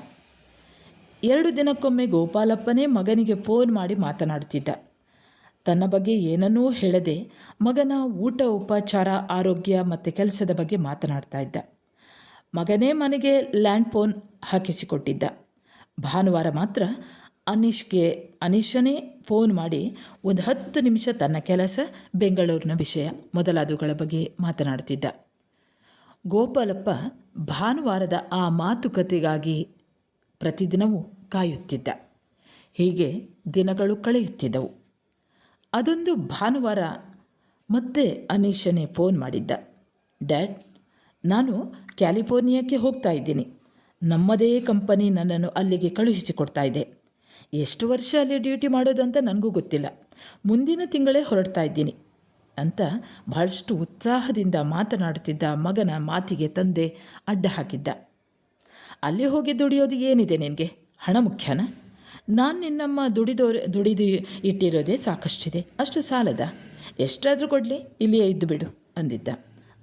2 ದಿನಕ್ಕೊಮ್ಮೆ ಗೋಪಾಲಪ್ಪನೇ ಮಗನಿಗೆ ಫೋನ್ ಮಾಡಿ ಮಾತನಾಡುತ್ತಿದ್ದ. ತನ್ನ ಬಗ್ಗೆ ಏನನ್ನೂ ಹೇಳದೆ ಮಗನ ಊಟ, ಉಪಚಾರ, ಆರೋಗ್ಯ ಮತ್ತು ಕೆಲಸದ ಬಗ್ಗೆ ಮಾತನಾಡ್ತಾ ಇದ್ದ. ಮಗನೇ ಮನೆಗೆ ಲ್ಯಾಂಡ್ ಫೋನ್ ಹಾಕಿಸಿಕೊಟ್ಟಿದ್ದ. ಭಾನುವಾರ ಮಾತ್ರ ಅನೀಶನೇ ಫೋನ್ ಮಾಡಿ ಒಂದು 10 ನಿಮಿಷ ತನ್ನ ಕೆಲಸ, ಬೆಂಗಳೂರಿನ ವಿಷಯ ಮೊದಲಾದವುಗಳ ಬಗ್ಗೆ ಮಾತನಾಡುತ್ತಿದ್ದ. ಗೋಪಾಲಪ್ಪ ಭಾನುವಾರದ ಆ ಮಾತುಕತೆಗಾಗಿ ಪ್ರತಿದಿನವೂ ಕಾಯುತ್ತಿದ್ದ. ಹೀಗೆ ದಿನಗಳು ಕಳೆಯುತ್ತಿದ್ದವು. ಅದೊಂದು ಭಾನುವಾರ ಮತ್ತೆ ಅನೀಶನೇ ಫೋನ್ ಮಾಡಿದ್ದ. ಡ್ಯಾಡ್, ನಾನು ಕ್ಯಾಲಿಫೋರ್ನಿಯಾಕ್ಕೆ ಹೋಗ್ತಾ ಇದ್ದೀನಿ. ನಮ್ಮದೇ ಕಂಪನಿ ನನ್ನನ್ನು ಅಲ್ಲಿಗೆ ಕಳುಹಿಸಿಕೊಡ್ತಾ ಇದೆ. ಎಷ್ಟು ವರ್ಷ ಅಲ್ಲಿ ಡ್ಯೂಟಿ ಮಾಡೋದು ಅಂತ ನನಗೂ ಗೊತ್ತಿಲ್ಲ. ಮುಂದಿನ ತಿಂಗಳೇ ಹೊರಡ್ತಾ ಇದ್ದೀನಿ ಅಂತ ಬಹಳಷ್ಟು ಉತ್ಸಾಹದಿಂದ ಮಾತನಾಡುತ್ತಿದ್ದ ಮಗನ ಮಾತಿಗೆ ತಂದೆ ಅಡ್ಡ ಹಾಕಿದ್ದ. ಅಲ್ಲಿ ಹೋಗಿ ದುಡಿಯೋದು ಏನಿದೆ ನಿನಗೆ? ಹಣ ಮುಖ್ಯನಾ? ನಾನು ನಿನ್ನಮ್ಮ ದುಡಿದು ಇಟ್ಟಿರೋದೇ ಸಾಕಷ್ಟಿದೆ. ಅಷ್ಟು ಸಾಲದ? ಎಷ್ಟಾದರೂ ಕೊಡಲಿ, ಇಲ್ಲಿಯೇ ಇದ್ದು ಬಿಡು ಅಂದಿದ್ದ.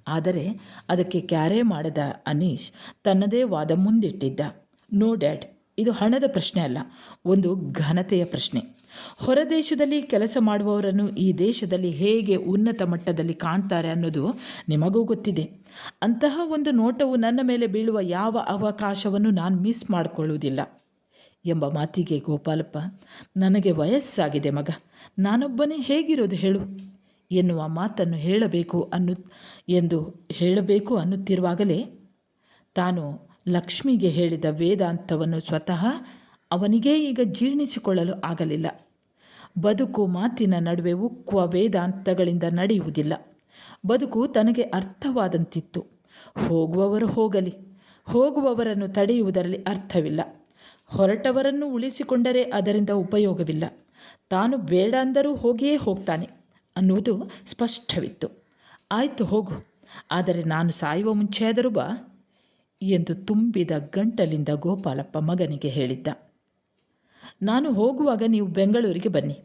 ಆದರೆ ಅದಕ್ಕೆ ಕ್ಯಾರೆ ಮಾಡದ ಅನೀಶ್ ತನ್ನದೇ ವಾದ ಮುಂದಿಟ್ಟಿದ್ದ. ನೋ ಡ್ಯಾಡ್, ಇದು ಹಣದ ಪ್ರಶ್ನೆ ಅಲ್ಲ, ಒಂದು ಘನತೆಯ ಪ್ರಶ್ನೆ. ಹೊರದೇಶದಲ್ಲಿ ಕೆಲಸ ಮಾಡುವವರನ್ನು ಈ ದೇಶದಲ್ಲಿ ಹೇಗೆ ಉನ್ನತ ಮಟ್ಟದಲ್ಲಿ ಕಾಣ್ತಾರೆ ಅನ್ನೋದು ನಿಮಗೂ ಗೊತ್ತಿದೆ. ಅಂತಹ ಒಂದು ನೋಟವು ನನ್ನ ಮೇಲೆ ಬೀಳುವ ಯಾವ ಅವಕಾಶವನ್ನು ನಾನು ಮಿಸ್ ಮಾಡಿಕೊಳ್ಳುವುದಿಲ್ಲ ಎಂಬ ಮಾತಿಗೆ ಗೋಪಾಲಪ್ಪ, ನನಗೆ ವಯಸ್ಸಾಗಿದೆ ಮಗ, ನಾನೊಬ್ಬನೇ ಹೇಗಿರೋದು ಹೇಳು ಎನ್ನುವ ಮಾತನ್ನು ಹೇಳಬೇಕು ಅನ್ನುತ್ತಿರುವಾಗಲೇ ತಾನು ಲಕ್ಷ್ಮಿಗೆ ಹೇಳಿದ ವೇದಾಂತವನ್ನು ಸ್ವತಃ ಅವನಿಗೇ ಈಗ ಜೀರ್ಣಿಸಿಕೊಳ್ಳಲು ಆಗಲಿಲ್ಲ. ಬದುಕು ಮಾತಿನ ನಡುವೆ ಉಕ್ಕುವ ವೇದಾಂತಗಳಿಂದ ನಡೆಯುವುದಿಲ್ಲ. ಬದುಕು ತನಗೆ ಅರ್ಥವಾದಂತಿತ್ತು. ಹೋಗುವವರು ಹೋಗಲಿ, ಹೋಗುವವರನ್ನು ತಡೆಯುವುದರಲ್ಲಿ ಅರ್ಥವಿಲ್ಲ. ಹೊರಟವರನ್ನು ಉಳಿಸಿಕೊಂಡರೆ ಅದರಿಂದ ಉಪಯೋಗವಿಲ್ಲ. ತಾನು ಬೇಡ ಅಂದರೂ ಹೋಗಿಯೇ ಹೋಗ್ತಾನೆ ಅನ್ನುವುದು ಸ್ಪಷ್ಟವಿತ್ತು. ಆಯಿತು ಹೋಗು, ಆದರೆ ನಾನು ಸಾಯುವ ಮುಂಚೆಯಾದರೂ ಬಾ ಎಂದು ತುಂಬಿದ ಗಂಟಲಿಂದ ಗೋಪಾಲಪ್ಪ ಮಗನಿಗೆ ಹೇಳಿದ್ದ. ನಾನು ಹೋಗುವಾಗ ನೀವು ಬೆಂಗಳೂರಿಗೆ ಬನ್ನಿ.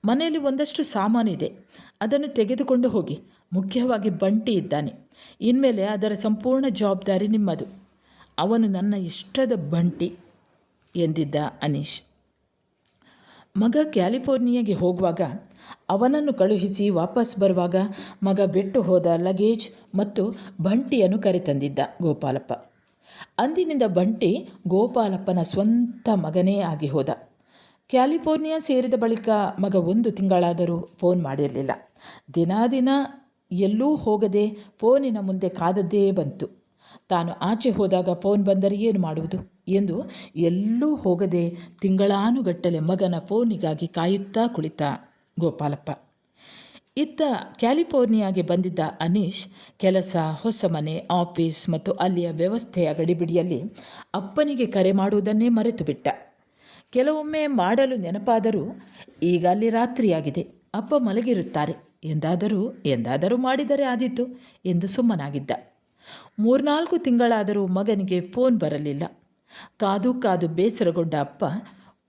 ಮನೆಯಲ್ಲಿ ಒಂದಷ್ಟು ಸಾಮಾನು ಇದೆ, ಅದನ್ನು ತೆಗೆದುಕೊಂಡು ಹೋಗಿ. ಮುಖ್ಯವಾಗಿ ಬಂಟಿ ಇದ್ದಾನೆ. ಇನ್ಮೇಲೆ ಅದರ ಸಂಪೂರ್ಣ ಜವಾಬ್ದಾರಿ ನಿಮ್ಮದು. ಅವನು ನನ್ನ ಇಷ್ಟದ ಬಂಟಿ ಎಂದಿದ್ದ ಅನೀಶ್. ಮಗ ಕ್ಯಾಲಿಫೋರ್ನಿಯಾಗೆ ಹೋಗುವಾಗ ಅವನನ್ನು ಕಳುಹಿಸಿ ವಾಪಸ್ ಬರುವಾಗ ಮಗ ಬಿಟ್ಟು ಹೋದ ಲಗೇಜ್ ಮತ್ತು ಬಂಟಿಯನ್ನು ಕರೆತಂದಿದ್ದ ಗೋಪಾಲಪ್ಪ. ಅಂದಿನಿಂದ ಬಂಟಿ ಗೋಪಾಲಪ್ಪನ ಸ್ವಂತ ಮಗನೇ ಆಗಿ ಹೋದ. ಕ್ಯಾಲಿಫೋರ್ನಿಯಾ ಸೇರಿದ ಬಳಿಕ ಮಗ 1 ತಿಂಗಳಾದರೂ ಫೋನ್ ಮಾಡಿರಲಿಲ್ಲ. ದಿನ ಎಲ್ಲೂ ಹೋಗದೆ ಫೋನಿನ ಮುಂದೆ ಕಾದದ್ದೇ ಬಂತು. ತಾನು ಆಚೆ ಹೋದಾಗ ಫೋನ್ ಬಂದರೆ ಏನು ಮಾಡುವುದು ಎಂದು ಎಲ್ಲೂ ಹೋಗದೆ ತಿಂಗಳಾನುಗಟ್ಟಲೆ ಮಗನ ಫೋನಿಗಾಗಿ ಕಾಯುತ್ತಾ ಕುಳಿತ ಗೋಪಾಲಪ್ಪ. ಇತ್ತ ಕ್ಯಾಲಿಫೋರ್ನಿಯಾಗೆ ಬಂದಿದ್ದ ಅನೀಶ್ ಕೆಲಸ, ಹೊಸ ಮನೆ, ಆಫೀಸ್ ಮತ್ತು ಅಲ್ಲಿಯ ವ್ಯವಸ್ಥೆಯ ಗಡಿಬಿಡಿಯಲ್ಲಿ ಅಪ್ಪನಿಗೆ ಕರೆ ಮಾಡುವುದನ್ನೇ ಮರೆತು ಬಿಟ್ಟ. ಕೆಲವೊಮ್ಮೆ ಮಾಡಲು ನೆನಪಾದರೂ ಈಗ ಅಲ್ಲಿ ರಾತ್ರಿಯಾಗಿದೆ, ಅಪ್ಪ ಮಲಗಿರುತ್ತಾರೆ, ಎಂದಾದರೂ ಮಾಡಿದರೆ ಆದೀತು ಎಂದು ಸುಮ್ಮನಾಗಿದ್ದ. 3-4 ತಿಂಗಳಾದರೂ ಮಗನಿಗೆ ಫೋನ್ ಬರಲಿಲ್ಲ. ಕಾದು ಬೇಸರಗೊಂಡ ಅಪ್ಪ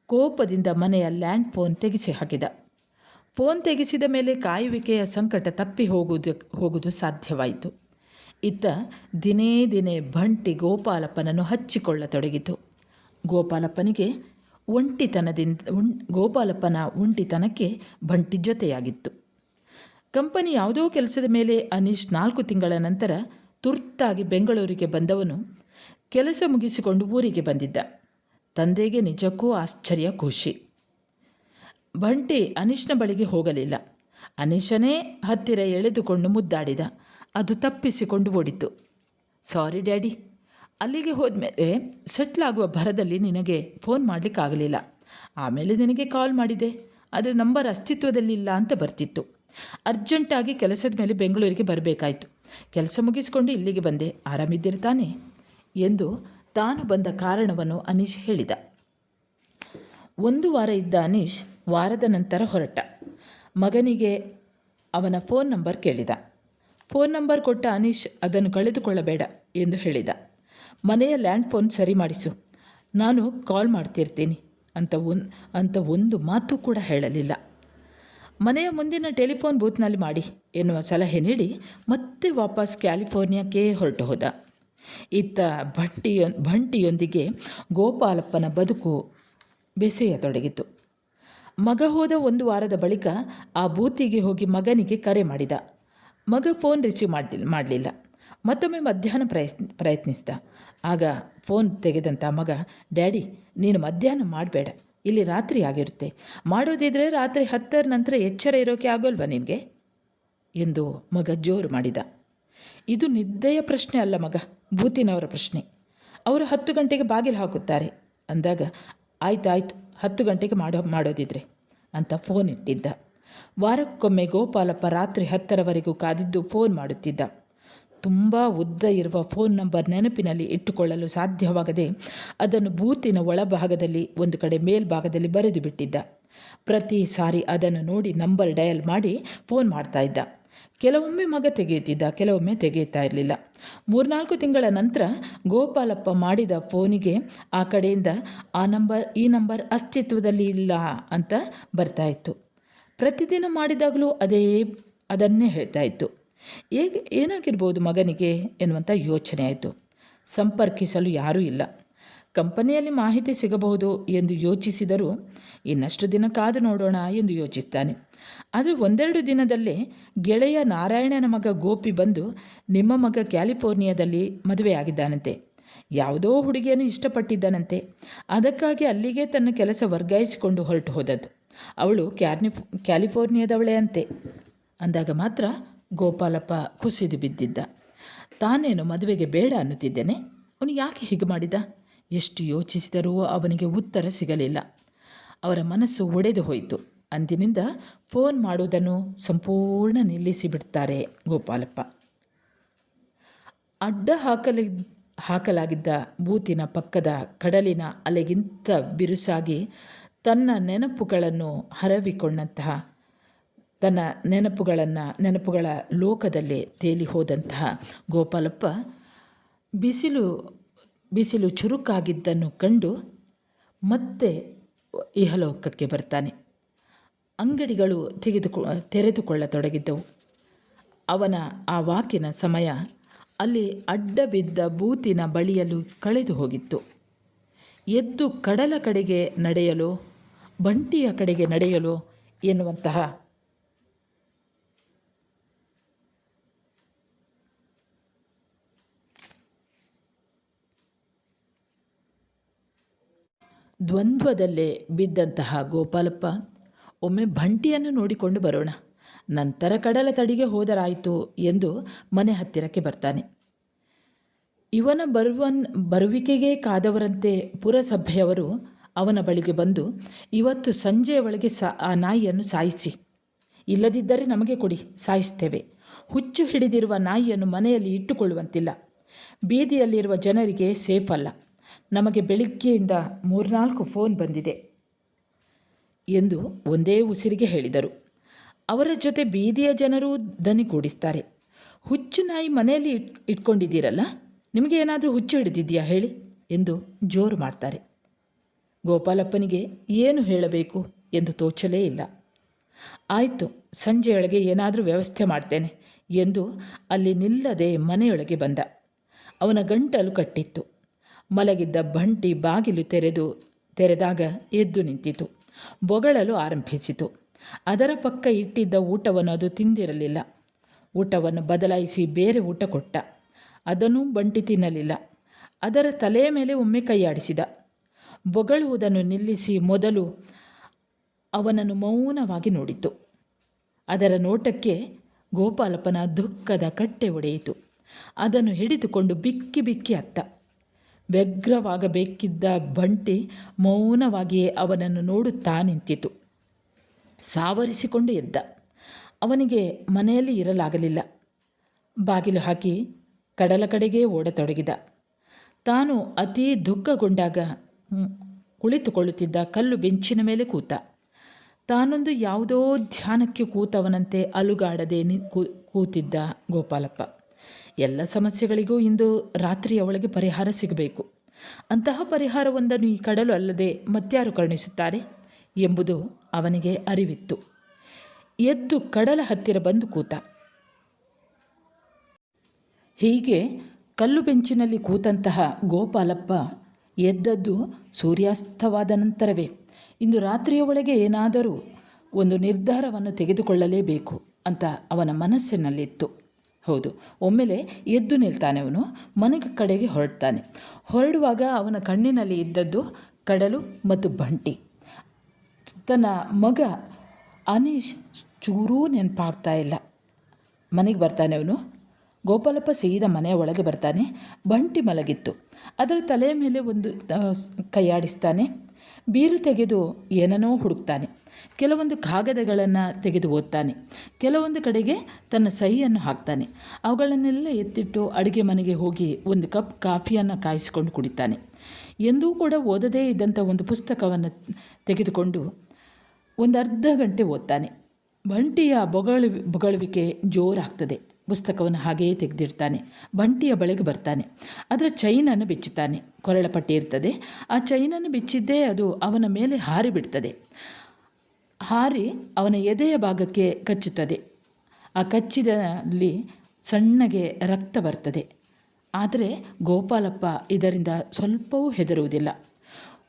ಕೋಪದಿಂದ ಮನೆಯ ಲ್ಯಾಂಡ್ ಫೋನ್ ತೆಗೆಸಿ ಹಾಕಿದ. ಫೋನ್ ತೆಗೆಸಿದ ಮೇಲೆ ಕಾಯುವಿಕೆಯ ಸಂಕಟ ತಪ್ಪಿ ಹೋಗುವುದು ಸಾಧ್ಯವಾಯಿತು. ಇತ್ತ ದಿನೇ ಬಂಟಿ ಗೋಪಾಲಪ್ಪನನ್ನು ಹಚ್ಚಿಕೊಳ್ಳತೊಡಗಿತು. ಗೋಪಾಲಪ್ಪನ ಒಂಟಿತನಕ್ಕೆ ಬಂಟಿ ಜೊತೆಯಾಗಿತ್ತು. ಕಂಪನಿ ಯಾವುದೋ ಕೆಲಸದ ಮೇಲೆ ಅನೀಶ್ 4 ತಿಂಗಳ ನಂತರ ತುರ್ತಾಗಿ ಬೆಂಗಳೂರಿಗೆ ಬಂದವನು ಕೆಲಸ ಮುಗಿಸಿಕೊಂಡು ಊರಿಗೆ ಬಂದಿದ್ದ. ತಂದೆಗೆ ನಿಜಕ್ಕೂ ಆಶ್ಚರ್ಯ, ಖುಷಿ. ಬಂಟಿ ಅನೀಶ್ನ ಬಳಿಗೆ ಹೋಗಲಿಲ್ಲ. ಅನೀಶನೇ ಹತ್ತಿರ ಎಳೆದುಕೊಂಡು ಮುದ್ದಾಡಿದ. ಅದು ತಪ್ಪಿಸಿಕೊಂಡು ಓಡಿತು. ಸಾರಿ ಡ್ಯಾಡಿ, ಅಲ್ಲಿಗೆ ಹೋದ್ಮೇಲೆ ಸೆಟ್ಲಾಗುವ ಭರದಲ್ಲಿ ನಿನಗೆ ಫೋನ್ ಮಾಡಲಿಕ್ಕಾಗಲಿಲ್ಲ. ಆಮೇಲೆ ನಿನಗೆ ಕಾಲ್ ಮಾಡಿದೆ, ಆದರೆ ನಂಬರ್ ಅಸ್ತಿತ್ವದಲ್ಲಿಲ್ಲ ಅಂತ ಬರ್ತಿತ್ತು. ಅರ್ಜೆಂಟಾಗಿ ಕೆಲಸದ ಮೇಲೆ ಬೆಂಗಳೂರಿಗೆ ಬರಬೇಕಾಯಿತು. ಕೆಲಸ ಮುಗಿಸಿಕೊಂಡು ಇಲ್ಲಿಗೆ ಬಂದೆ. ಆರಾಮಿದ್ದಿರ್ತಾನೆ ಎಂದು ತಾನು ಬಂದ ಕಾರಣವನ್ನು ಅನೀಶ್ ಹೇಳಿದ. 1 ವಾರ ಇದ್ದ ಅನೀಶ್ ವಾರದ ನಂತರ ಹೊರಟ. ಮಗನಿಗೆ ಅವನ ಫೋನ್ ನಂಬರ್ ಕೇಳಿದ. ಫೋನ್ ನಂಬರ್ ಕೊಟ್ಟ ಅನೀಶ್ ಅದನ್ನು ಕಳೆದುಕೊಳ್ಳಬೇಡ ಎಂದು ಹೇಳಿದ. ಮನೆಯ ಲ್ಯಾಂಡ್ ಫೋನ್ ಸರಿ ಮಾಡಿಸು, ನಾನು ಕಾಲ್ ಮಾಡ್ತಿರ್ತೀನಿ ಅಂತ ಒಂದು ಮಾತು ಕೂಡ ಹೇಳಲಿಲ್ಲ. ಮನೆಯ ಮುಂದಿನ ಟೆಲಿಫೋನ್ ಬೂತ್ನಲ್ಲಿ ಮಾಡಿ ಎನ್ನುವ ಸಲಹೆ ನೀಡಿ ಮತ್ತೆ ವಾಪಸ್ ಕ್ಯಾಲಿಫೋರ್ನಿಯಾಕ್ಕೆ ಹೊರಟು ಹೋದ. ಇತ್ತ ಬಂಟಿಯೊಂದಿಗೆ ಗೋಪಾಲಪ್ಪನ ಬದುಕು ಬೆಸೆಯತೊಡಗಿತು. ಮಗ ಹೋದ 1 ವಾರದ ಬಳಿಕ ಆ ಬೂತಿಗೆ ಹೋಗಿ ಮಗನಿಗೆ ಕರೆ ಮಾಡಿದ. ಮಗ ಫೋನ್ ರಿಸೀವ್ ಮಾಡಲಿಲ್ಲ. ಮತ್ತೊಮ್ಮೆ ಮಧ್ಯಾಹ್ನ ಪ್ರಯತ್ನಿಸಿದ. ಆಗ ಫೋನ್ ತೆಗೆದಂಥ ಮಗ, ಡ್ಯಾಡಿ, ನೀನು ಮಧ್ಯಾಹ್ನ ಮಾಡಬೇಡ, ಇಲ್ಲಿ ರಾತ್ರಿ ಆಗಿರುತ್ತೆ. ಮಾಡೋದಿದ್ರೆ ರಾತ್ರಿ 10ರ ನಂತರ ಎಚ್ಚರ ಇರೋಕೆ ಆಗೋಲ್ವಾ ನಿನಗೆ ಎಂದು ಮಗ ಜೋರು ಮಾಡಿದ. ಇದು ನಿದ್ದೆಯ ಪ್ರಶ್ನೆ ಅಲ್ಲ ಮಗ, ಭೂತಿನವರ ಪ್ರಶ್ನೆ. ಅವರು 10 ಗಂಟೆಗೆ ಬಾಗಿಲು ಹಾಕುತ್ತಾರೆ ಅಂದಾಗ, ಆಯ್ತು 10 ಗಂಟೆಗೆ ಮಾಡೋದಿದ್ರೆ ಅಂತ ಫೋನ್ ಇಟ್ಟಿದ್ದ. ವಾರಕ್ಕೊಮ್ಮೆ ಗೋಪಾಲಪ್ಪ ರಾತ್ರಿ 10ರವರೆಗೂ ಕಾದಿದ್ದು ಫೋನ್ ಮಾಡುತ್ತಿದ್ದ. ತುಂಬ ಉದ್ದ ಇರುವ ಫೋನ್ ನಂಬರ್ ನೆನಪಿನಲ್ಲಿ ಇಟ್ಟುಕೊಳ್ಳಲು ಸಾಧ್ಯವಾಗದೆ ಅದನ್ನು ಬೂತಿನ ಒಳಭಾಗದಲ್ಲಿ ಒಂದು ಕಡೆ ಮೇಲ್ಭಾಗದಲ್ಲಿ ಬರೆದು ಬಿಟ್ಟಿದ್ದ. ಪ್ರತಿ ಸಾರಿ ಅದನ್ನು ನೋಡಿ ನಂಬರ್ ಡಯಲ್ ಮಾಡಿ ಫೋನ್ ಮಾಡ್ತಾ ಇದ್ದ. ಕೆಲವೊಮ್ಮೆ ಮಗ ತೆಗೆಯುತ್ತಿದ್ದ, ಕೆಲವೊಮ್ಮೆ ತೆಗೆಯುತ್ತಾ ಇರಲಿಲ್ಲ. 3-4 ತಿಂಗಳ ನಂತರ ಗೋಪಾಲಪ್ಪ ಮಾಡಿದ ಫೋನಿಗೆ ಆ ಕಡೆಯಿಂದ ಈ ನಂಬರ್ ಅಸ್ತಿತ್ವದಲ್ಲಿ ಇಲ್ಲ ಅಂತ ಬರ್ತಾ ಇತ್ತು. ಪ್ರತಿದಿನ ಮಾಡಿದಾಗಲೂ ಅದನ್ನೇ ಹೇಳ್ತಾ ಇತ್ತು. ಏನಾಗಿರ್ಬೋದು ಮಗನಿಗೆ ಎನ್ನುವಂಥ ಯೋಚನೆ ಆಯಿತು. ಸಂಪರ್ಕಿಸಲು ಯಾರೂ ಇಲ್ಲ. ಕಂಪನಿಯಲ್ಲಿ ಮಾಹಿತಿ ಸಿಗಬಹುದು ಎಂದು ಯೋಚಿಸಿದರೂ ಇನ್ನಷ್ಟು ದಿನ ಕಾದು ನೋಡೋಣ ಎಂದು ಯೋಚಿಸ್ತಾನೆ. ಆದರೆ 1-2 ದಿನದಲ್ಲೇ ಗೆಳೆಯ ನಾರಾಯಣನ ಮಗ ಗೋಪಿ ಬಂದು, ನಿಮ್ಮ ಮಗ ಕ್ಯಾಲಿಫೋರ್ನಿಯಾದಲ್ಲಿ ಮದುವೆಯಾಗಿದ್ದಾನಂತೆ, ಯಾವುದೋ ಹುಡುಗಿಯನ್ನು ಇಷ್ಟಪಟ್ಟಿದ್ದಾನಂತೆ, ಅದಕ್ಕಾಗಿ ಅಲ್ಲಿಗೆ ತನ್ನ ಕೆಲಸ ವರ್ಗಾಯಿಸಿಕೊಂಡು ಹೊರಟು ಹೋದದ್ದು, ಅವಳು ಕ್ಯಾಲಿಫೋರ್ನಿಯಾದವಳೇ ಅಂತೆ ಅಂದಾಗ ಮಾತ್ರ ಗೋಪಾಲಪ್ಪ ಕುಸಿದು ಬಿದ್ದಿದ್ದ. ತಾನೇನು ಮದುವೆಗೆ ಬೇಡ ಅನ್ನುತ್ತಿದ್ದೇನೆ, ಅವನು ಯಾಕೆ ಹೀಗೆ ಮಾಡಿದ? ಎಷ್ಟು ಯೋಚಿಸಿದರೂ ಅವನಿಗೆ ಉತ್ತರ ಸಿಗಲಿಲ್ಲ. ಅವರ ಮನಸ್ಸು ಒಡೆದು ಹೋಯಿತು. ಅಂದಿನಿಂದ ಫೋನ್ ಮಾಡುವುದನ್ನು ಸಂಪೂರ್ಣ ನಿಲ್ಲಿಸಿಬಿಡ್ತಾರೆ ಗೋಪಾಲಪ್ಪ. ಅಡ್ಡ ಹಾಕಲಾಗಿದ್ದ ಬೂತಿನ ಪಕ್ಕದ ಕಡಲಿನ ಅಲೆಗಿಂತ ಬಿರುಸಾಗಿ ತನ್ನ ನೆನಪುಗಳನ್ನು ಹರವಿಕೊಂಡಂತಹ, ತನ್ನ ನೆನಪುಗಳ ಲೋಕದಲ್ಲೇ ತೇಲಿ ಹೋದಂತಹ ಗೋಪಾಲಪ್ಪ ಬಿಸಿಲು ಚುರುಕಾಗಿದ್ದನ್ನು ಕಂಡು ಮತ್ತೆ ಇಹಲೋಕಕ್ಕೆ ಬರ್ತಾನೆ. ಅಂಗಡಿಗಳು ತೆರೆದುಕೊಳ್ಳತೊಡಗಿದ್ದವು. ಅವನ ಆ ವಾಕಿನ ಸಮಯ ಅಲ್ಲಿ ಅಡ್ಡ ಬಿದ್ದ ಬೂತಿನ ಬಳಿಯಲು ಕಳೆದು ಹೋಗಿತ್ತು. ಎದ್ದು ಕಡಲ ಕಡೆಗೆ ನಡೆಯಲು, ಬಂಟಿಯ ಕಡೆಗೆ ನಡೆಯಲು ಎನ್ನುವಂತಹ ದ್ವಂದ್ವದಲ್ಲೇ ಬಿದ್ದಂತಹ ಗೋಪಾಲಪ್ಪ ಒಮ್ಮೆ ಬಂಟಿಯನ್ನು ನೋಡಿಕೊಂಡು ಬರೋಣ, ನಂತರ ಕಡಲ ತಡಿಗೆ ಹೋದರಾಯಿತು ಎಂದು ಮನೆ ಹತ್ತಿರಕ್ಕೆ ಬರ್ತಾನೆ. ಇವನ ಬರುವಿಕೆಗೆ ಕಾದವರಂತೆ ಪುರಸಭೆಯವರು ಅವನ ಬಳಿಗೆ ಬಂದು, ಇವತ್ತು ಸಂಜೆಯ ಒಳಗೆ ಆ ನಾಯಿಯನ್ನು ಸಾಯಿಸಿ, ಇಲ್ಲದಿದ್ದರೆ ನಮಗೆ ಕೊಡಿ, ಸಾಯಿಸ್ತೇವೆ. ಹುಚ್ಚು ಹಿಡಿದಿರುವ ನಾಯಿಯನ್ನು ಮನೆಯಲ್ಲಿ ಇಟ್ಟುಕೊಳ್ಳುವಂತಿಲ್ಲ. ಬೀದಿಯಲ್ಲಿರುವ ಜನರಿಗೆ ಸೇಫ್ ಅಲ್ಲ. ನಮಗೆ ಬೆಳಿಗ್ಗೆಯಿಂದ 3-4 ಫೋನ್ ಬಂದಿದೆ ಎಂದು ಒಂದೇ ಉಸಿರಿಗೆ ಹೇಳಿದರು. ಅವರ ಜೊತೆ ಬೀದಿಯ ಜನರು ದನಿ ಕೂಡಿಸ್ತಾರೆ. ಹುಚ್ಚು ನಾಯಿ ಮನೆಯಲ್ಲಿ ಇಟ್ಕೊಂಡಿದ್ದೀರಲ್ಲ, ನಿಮಗೆ ಏನಾದರೂ ಹುಚ್ಚು ಹಿಡಿದಿದೆಯಾ ಹೇಳಿ ಎಂದು ಜೋರು ಮಾಡ್ತಾರೆ. ಗೋಪಾಲಪ್ಪನಿಗೆ ಏನು ಹೇಳಬೇಕು ಎಂದು ತೋಚಲೇ ಇಲ್ಲ. ಆಯಿತು, ಸಂಜೆಯೊಳಗೆ ಏನಾದರೂ ವ್ಯವಸ್ಥೆ ಮಾಡ್ತೇನೆ ಎಂದು ಅಲ್ಲಿ ನಿಲ್ಲದೆ ಮನೆಯೊಳಗೆ ಬಂದ. ಅವನ ಗಂಟಲು ಕಟ್ಟಿತ್ತು. ಮಲಗಿದ್ದ ಬಂಟಿ ಬಾಗಿಲು ತೆರೆದಾಗ ಎದ್ದು ನಿಂತಿತು. ಬೊಗಳಲು ಆರಂಭಿಸಿತು. ಅದರ ಪಕ್ಕ ಇಟ್ಟಿದ್ದ ಊಟವನ್ನು ಅದು ತಿಂದಿರಲಿಲ್ಲ. ಊಟವನ್ನು ಬದಲಾಯಿಸಿ ಬೇರೆ ಊಟ ಕೊಟ್ಟ. ಅದನ್ನು ಬಂಟಿ ತಿನ್ನಲಿಲ್ಲ. ಅದರ ತಲೆಯ ಮೇಲೆ ಒಮ್ಮೆ ಕೈಯಾಡಿಸಿದ. ಬೊಗಳುವುದನ್ನು ನಿಲ್ಲಿಸಿ ಮೊದಲು ಅವನನ್ನು ಮೌನವಾಗಿ ನೋಡಿತು. ಅದರ ನೋಟಕ್ಕೆ ಗೋಪಾಲಪ್ಪನ ದುಃಖದ ಕಟ್ಟೆ ಒಡೆಯಿತು. ಅದನ್ನು ಹಿಡಿದುಕೊಂಡು ಬಿಕ್ಕಿ ಬಿಕ್ಕಿ ಅತ್ತ. ವ್ಯಗ್ರವಾಗಬೇಕಿದ್ದ ಬಂಟಿ ಮೌನವಾಗಿಯೇ ಅವನನ್ನು ನೋಡುತ್ತಾ ನಿಂತಿತು. ಸಾವರಿಸಿಕೊಂಡು ಎದ್ದ. ಅವನಿಗೆ ಮನೆಯಲ್ಲಿ ಇರಲಾಗಲಿಲ್ಲ. ಬಾಗಿಲು ಹಾಕಿ ಕಡಲ ಕಡೆಗೆ ಓಡತೊಡಗಿದ. ತಾನು ಅತೀ ದುಃಖಗೊಂಡಾಗ ಕುಳಿತುಕೊಳ್ಳುತ್ತಿದ್ದ ಕಲ್ಲು ಬೆಂಚಿನ ಮೇಲೆ ಕೂತ. ತಾನೊಂದು ಯಾವುದೋ ಧ್ಯಾನಕ್ಕೆ ಕೂತವನಂತೆ ಅಲುಗಾಡದೆ ಕೂತಿದ್ದ ಗೋಪಾಲಪ್ಪ. ಎಲ್ಲ ಸಮಸ್ಯೆಗಳಿಗೂ ಇಂದು ರಾತ್ರಿಯ ಒಳಗೆ ಪರಿಹಾರ ಸಿಗಬೇಕು. ಅಂತಹ ಪರಿಹಾರವೊಂದನ್ನು ಈ ಕಡಲು ಅಲ್ಲದೆ ಮತ್ಯಾರು ಕರುಣಿಸುತ್ತಾರೆ ಎಂಬುದು ಅವನಿಗೆ ಅರಿವಿತ್ತು. ಎದ್ದು ಕಡಲ ಹತ್ತಿರ ಬಂದು ಕೂತ. ಹೀಗೆ ಕಲ್ಲು ಬೆಂಚಿನಲ್ಲಿ ಕೂತಂತಹ ಗೋಪಾಲಪ್ಪ ಎದ್ದದ್ದು ಸೂರ್ಯಾಸ್ತವಾದ ನಂತರವೇ. ಇಂದು ರಾತ್ರಿಯ ಒಳಗೆ ಏನಾದರೂ ಒಂದು ನಿರ್ಧಾರವನ್ನು ತೆಗೆದುಕೊಳ್ಳಲೇಬೇಕು ಅಂತ ಅವನ ಮನಸ್ಸಿನಲ್ಲಿತ್ತು. ಹೌದು, ಒಮ್ಮೆಲೆ ಎದ್ದು ನಿಲ್ತಾನೆ. ಅವನು ಮನೆಗೆ ಕಡೆಗೆ ಹೊರಡ್ತಾನೆ. ಹೊರಡುವಾಗ ಅವನ ಕಣ್ಣಿನಲ್ಲಿ ಇದ್ದದ್ದು ಕಡಲು ಮತ್ತು ಬಂಟಿ. ತನ್ನ ಮಗ ಅನೀಶ್ ಚೂರೂ ನೆನಪಾಗ್ತಾ ಇಲ್ಲ. ಮನೆಗೆ ಬರ್ತಾನೆ ಅವನು. ಗೋಪಾಲಪ್ಪ ಸೀದಾ ಮನೆಯ ಒಳಗೆ ಬರ್ತಾನೆ. ಬಂಟಿ ಮಲಗಿತ್ತು. ಅದರ ತಲೆಯ ಮೇಲೆ ಒಂದು ಕೈಯಾಡಿಸ್ತಾನೆ. ಬೀರು ತೆಗೆದು ಏನನ್ನೋ ಹುಡುಕ್ತಾನೆ. ಕೆಲವೊಂದು ಕಾಗದಗಳನ್ನು ತೆಗೆದು ಓದ್ತಾನೆ. ಕೆಲವೊಂದು ಕಡೆಗೆ ತನ್ನ ಸಹಿಯನ್ನು ಹಾಕ್ತಾನೆ. ಅವುಗಳನ್ನೆಲ್ಲ ಎತ್ತಿಟ್ಟು ಅಡುಗೆ ಮನೆಗೆ ಹೋಗಿ ಒಂದು ಕಪ್ ಕಾಫಿಯನ್ನು ಕಾಯಿಸಿಕೊಂಡು ಕುಡಿತಾನೆ. ಎಂದೂ ಕೂಡ ಓದದೇ ಇದ್ದಂಥ ಒಂದು ಪುಸ್ತಕವನ್ನು ತೆಗೆದುಕೊಂಡು ಒಂದು ಅರ್ಧ ಗಂಟೆ ಓದ್ತಾನೆ. ಬಂಟಿಯ ಬೊಗಳುವಿಕೆ ಜೋರಾಗ್ತದೆ. ಪುಸ್ತಕವನ್ನು ಹಾಗೆಯೇ ತೆಗೆದಿಡ್ತಾನೆ. ಬಂಟಿಯ ಬಳಿಗೆ ಬರ್ತಾನೆ. ಅದರ ಚೈನನ್ನು ಬಿಚ್ಚುತ್ತಾನೆ. ಕೊರಳ ಪಟ್ಟಿ ಇರ್ತದೆ. ಆ ಚೈನನ್ನು ಬಿಚ್ಚಿದ್ದೇ ಅದು ಅವನ ಮೇಲೆ ಹಾರಿ ಬಿಡ್ತದೆ. ಹಾರಿ ಅವನ ಎದೆಯ ಭಾಗಕ್ಕೆ ಕಚ್ಚುತ್ತದೆ. ಆ ಕಚ್ಚಿದಲ್ಲಿ ಸಣ್ಣಗೆ ರಕ್ತ ಬರ್ತದೆ. ಆದರೆ ಗೋಪಾಲಪ್ಪ ಇದರಿಂದ ಸ್ವಲ್ಪವೂ ಹೆದರುವುದಿಲ್ಲ.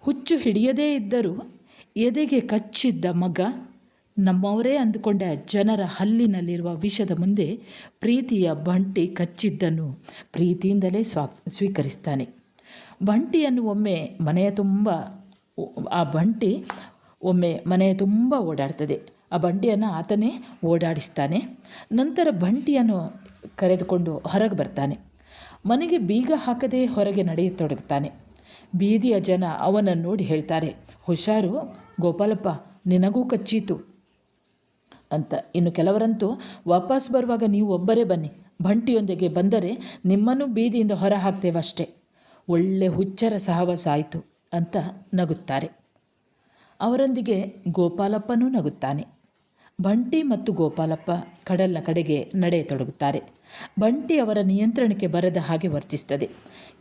ಹುಚ್ಚು ಹಿಡಿಯದೇ ಇದ್ದರೂ ಎದೆಗೆ ಕಚ್ಚಿದ್ದ ಮಗ ನಮ್ಮವರೇ ಅಂದುಕೊಂಡ ಜನರ ಹಲ್ಲಿನಲ್ಲಿರುವ ವಿಷದ ಮುಂದೆ ಪ್ರೀತಿಯ ಬಂಟಿ ಕಚ್ಚಿದ್ದನ್ನು ಪ್ರೀತಿಯಿಂದಲೇ ಸ್ವೀಕರಿಸ್ತಾನೆ. ಬಂಟಿಯನ್ನು ಒಮ್ಮೆ ಮನೆಯ ತುಂಬ ಓಡಾಡ್ತದೆ. ಆ ಬಂಟಿಯನ್ನು ಆತನೇ ಓಡಾಡಿಸ್ತಾನೆ. ನಂತರ ಬಂಟಿಯನ್ನು ಕರೆದುಕೊಂಡು ಹೊರಗೆ ಬರ್ತಾನೆ. ಮನೆಗೆ ಬೀಗ ಹಾಕದೆ ಹೊರಗೆ ನಡೆಯತೊಡಗುತ್ತಾನೆ. ಬೀದಿಯ ಜನ ಅವನನ್ನು ನೋಡಿ ಹೇಳ್ತಾರೆ, ಹುಷಾರು ಗೋಪಾಲಪ್ಪ, ನಿನಗೂ ಕಚ್ಚೀತು ಅಂತ. ಇನ್ನು ಕೆಲವರಂತೂ ವಾಪಸ್ ಬರುವಾಗ ನೀವು ಒಬ್ಬರೇ ಬನ್ನಿ, ಬಂಟಿಯೊಂದಿಗೆ ಬಂದರೆ ನಿಮ್ಮನ್ನು ಬೀದಿಯಿಂದ ಹೊರ ಹಾಕ್ತೇವಷ್ಟೇ, ಒಳ್ಳೆ ಹುಚ್ಚರ ಸಹವಾಸ ಆಯಿತು ಅಂತ ನಗುತ್ತಾರೆ. ಅವರೊಂದಿಗೆ ಗೋಪಾಲಪ್ಪನೂ ನಗುತ್ತಾನೆ. ಬಂಟಿ ಮತ್ತು ಗೋಪಾಲಪ್ಪ ಕಡಲಿನ ಕಡೆಗೆ ನಡೆಯತೊಡಗುತ್ತಾರೆ. ಬಂಟಿ ಅವರ ನಿಯಂತ್ರಣಕ್ಕೆ ಬರದ ಹಾಗೆ ವರ್ತಿಸ್ತದೆ.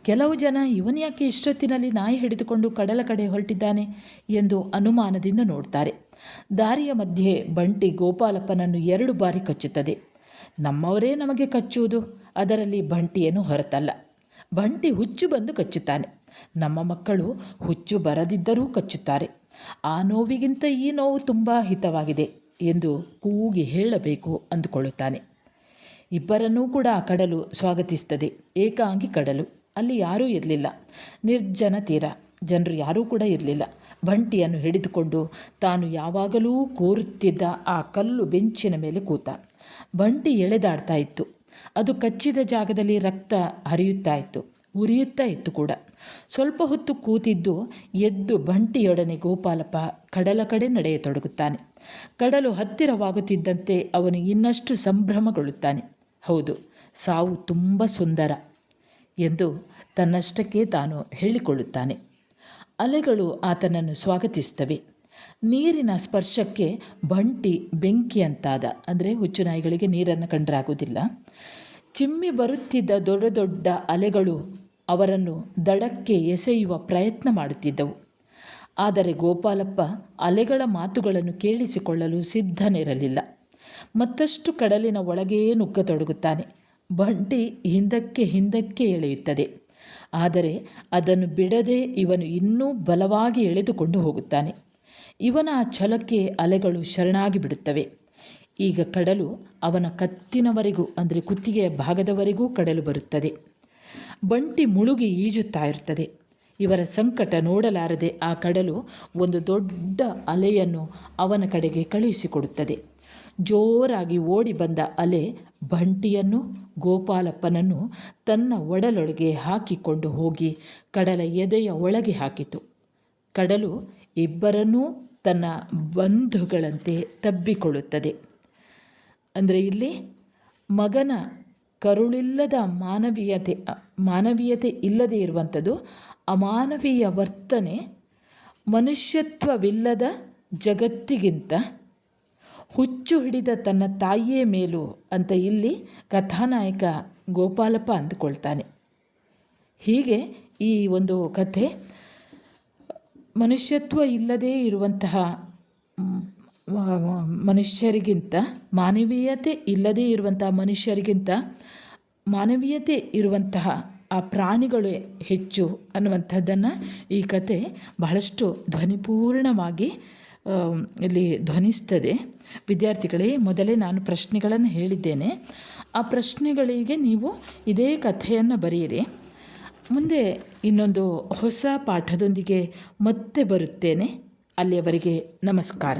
ಕೆಲವು ಜನ ಇವನ್ಯಾಕೆ ಇಷ್ಟೊತ್ತಿನಲ್ಲಿ ನಾಯಿ ಹಿಡಿದುಕೊಂಡು ಕಡಲ ಕಡೆ ಹೊರಟಿದ್ದಾನೆ ಎಂದು ಅನುಮಾನದಿಂದ ನೋಡ್ತಾರೆ. ದಾರಿಯ ಮಧ್ಯೆ ಬಂಟಿ ಗೋಪಾಲಪ್ಪನನ್ನು 2 ಬಾರಿ ಕಚ್ಚುತ್ತದೆ. ನಮ್ಮವರೇ ನಮಗೆ ಕಚ್ಚುವುದು, ಅದರಲ್ಲಿ ಬಂಟಿಯನ್ನು ಹೊರತಲ್ಲ. ಬಂಟಿ ಹುಚ್ಚು ಬಂದು ಕಚ್ಚುತ್ತಾನೆ. ನಮ್ಮ ಮಕ್ಕಳು ಹುಚ್ಚು ಬರದಿದ್ದರೂ ಕಚ್ಚುತ್ತಾರೆ. ಆ ನೋವಿಗಿಂತ ಈ ನೋವು ತುಂಬ ಹಿತವಾಗಿದೆ ಎಂದು ಕೂಗಿ ಹೇಳಬೇಕು ಅಂದುಕೊಳ್ಳುತ್ತಾನೆ. ಇಬ್ಬರನ್ನೂ ಕೂಡ ಆ ಕಡಲು ಸ್ವಾಗತಿಸ್ತದೆ. ಏಕಾಂಗಿ ಕಡಲು. ಅಲ್ಲಿ ಯಾರೂ ಇರಲಿಲ್ಲ. ನಿರ್ಜನ ತೀರ. ಜನರು ಯಾರೂ ಕೂಡ ಇರಲಿಲ್ಲ. ಬಂಟಿಯನ್ನು ಹಿಡಿದುಕೊಂಡು ತಾನು ಯಾವಾಗಲೂ ಕೂರುತ್ತಿದ್ದ ಆ ಕಲ್ಲು ಬೆಂಚಿನ ಮೇಲೆ ಕೂತ. ಬಂಟಿ ಎಳೆದಾಡ್ತಾ ಇತ್ತು. ಅದು ಕಚ್ಚಿದ ಜಾಗದಲ್ಲಿ ರಕ್ತ ಹರಿಯುತ್ತಾ ಇತ್ತು, ಉರಿಯುತ್ತಾ ಇತ್ತು ಕೂಡ. ಸ್ವಲ್ಪ ಹೊತ್ತು ಕೂತಿದ್ದು ಎದ್ದು ಬಂಟಿಯೊಡನೆ ಗೋಪಾಲಪ್ಪ ಕಡಲ ಕಡೆ ನಡೆಯತೊಡಗುತ್ತಾನೆ. ಕಡಲು ಹತ್ತಿರವಾಗುತ್ತಿದ್ದಂತೆ ಅವನು ಇನ್ನಷ್ಟು ಸಂಭ್ರಮಗೊಳ್ಳುತ್ತಾನೆ. ಹೌದು, ಸಾವು ತುಂಬ ಸುಂದರ ಎಂದು ತನ್ನಷ್ಟಕ್ಕೆ ತಾನು ಹೇಳಿಕೊಳ್ಳುತ್ತಾನೆ. ಅಲೆಗಳು ಆತನನ್ನು ಸ್ವಾಗತಿಸುತ್ತವೆ. ನೀರಿನ ಸ್ಪರ್ಶಕ್ಕೆ ಬಂಟಿ ಬೆಂಕಿಯಂತಾದ. ಅಂದರೆ ಹುಚ್ಚುನಾಯಿಗಳಿಗೆ ನೀರನ್ನು ಕಂಡರಾಗುವುದಿಲ್ಲ. ಚಿಮ್ಮಿ ಬರುತ್ತಿದ್ದ ದೊಡ್ಡ ದೊಡ್ಡ ಅಲೆಗಳು ಅವರನ್ನು ದಡಕ್ಕೆ ಎಸೆಯುವ ಪ್ರಯತ್ನ ಮಾಡುತ್ತಿದ್ದವು. ಆದರೆ ಗೋಪಾಲಪ್ಪ ಅಲೆಗಳ ಮಾತುಗಳನ್ನು ಕೇಳಿಸಿಕೊಳ್ಳಲು ಸಿದ್ಧನಿರಲಿಲ್ಲ. ಮತ್ತಷ್ಟು ಕಡಲಿನ ಒಳಗೇ ನುಗ್ಗತೊಡಗುತ್ತಾನೆ. ಬಂಟಿ ಹಿಂದಕ್ಕೆ ಎಳೆಯುತ್ತದೆ. ಆದರೆ ಅದನ್ನು ಬಿಡದೆ ಇವನು ಇನ್ನೂ ಬಲವಾಗಿ ಎಳೆದುಕೊಂಡು ಹೋಗುತ್ತಾನೆ. ಇವನ ಆ ಛಲಕ್ಕೆ ಅಲೆಗಳು ಶರಣಾಗಿ ಬಿಡುತ್ತವೆ. ಈಗ ಕಡಲು ಅವನ ಕತ್ತಿನವರೆಗೂ, ಅಂದರೆ ಕುತ್ತಿಗೆಯ ಭಾಗದವರೆಗೂ ಕಡಲು ಬರುತ್ತದೆ. ಬಂಟಿ ಮುಳುಗಿ ಈಜುತ್ತಾ ಇರುತ್ತದೆ. ಇವರ ಸಂಕಟ ನೋಡಲಾರದೆ ಆ ಕಡಲು ಒಂದು ದೊಡ್ಡ ಅಲೆಯನ್ನು ಅವನ ಕಡೆಗೆ ಕಳುಹಿಸಿಕೊಡುತ್ತದೆ. ಜೋರಾಗಿ ಓಡಿ ಬಂದ ಅಲೆ ಬಂಟಿಯನ್ನು, ಗೋಪಾಲಪ್ಪನನ್ನು ತನ್ನ ಒಡಲೊಳಗೆ ಹಾಕಿಕೊಂಡು ಹೋಗಿ ಕಡಲ ಎದೆಯ ಒಳಗೆ ಹಾಕಿತು. ಕಡಲು ಇಬ್ಬರನ್ನೂ ತನ್ನ ಬಂಧುಗಳಂತೆ ತಬ್ಬಿಕೊಳ್ಳುತ್ತದೆ. ಅಂದರೆ ಇಲ್ಲಿ ಮಗನ ಕರುಳಿಲ್ಲದ ಮಾನವೀಯತೆ ಇಲ್ಲದೇ ಇರುವಂಥದ್ದು, ಅಮಾನವೀಯ ವರ್ತನೆ, ಮನುಷ್ಯತ್ವವಿಲ್ಲದ ಜಗತ್ತಿಗಿಂತ ಹುಚ್ಚು ಹಿಡಿದ ತನ್ನ ತಾಯಿಯೇ ಮೇಲು ಅಂತ ಇಲ್ಲಿ ಕಥಾನಾಯಕ ಗೋಪಾಲಪ್ಪ ಅಂದುಕೊಳ್ತಾನೆ. ಹೀಗೆ ಈ ಒಂದು ಕಥೆ ಮನುಷ್ಯತ್ವ ಇಲ್ಲದೇ ಇರುವಂತಹ ಮನುಷ್ಯರಿಗಿಂತ, ಮಾನವೀಯತೆ ಇಲ್ಲದೇ ಇರುವಂತಹ ಮನುಷ್ಯರಿಗಿಂತ ಮಾನವೀಯತೆ ಇರುವಂತಹ ಆ ಪ್ರಾಣಿಗಳೇ ಹೆಚ್ಚು ಅನ್ನುವಂಥದ್ದನ್ನು ಈ ಕತೆ ಬಹಳಷ್ಟು ಧ್ವನಿಪೂರ್ಣವಾಗಿ ಇಲ್ಲಿ ಧ್ವನಿಸ್ತದೆ. ವಿದ್ಯಾರ್ಥಿಗಳೇ, ಮೊದಲೇ ನಾನು ಪ್ರಶ್ನೆಗಳನ್ನು ಹೇಳಿದ್ದೇನೆ. ಆ ಪ್ರಶ್ನೆಗಳಿಗೆ ನೀವು ಇದೇ ಕಥೆಯನ್ನು ಬರೆಯಿರಿ. ಮುಂದೆ ಇನ್ನೊಂದು ಹೊಸ ಪಾಠದೊಂದಿಗೆ ಮತ್ತೆ ಬರುತ್ತೇನೆ. ಅಲ್ಲಿಯವರೆಗೆ ನಮಸ್ಕಾರ.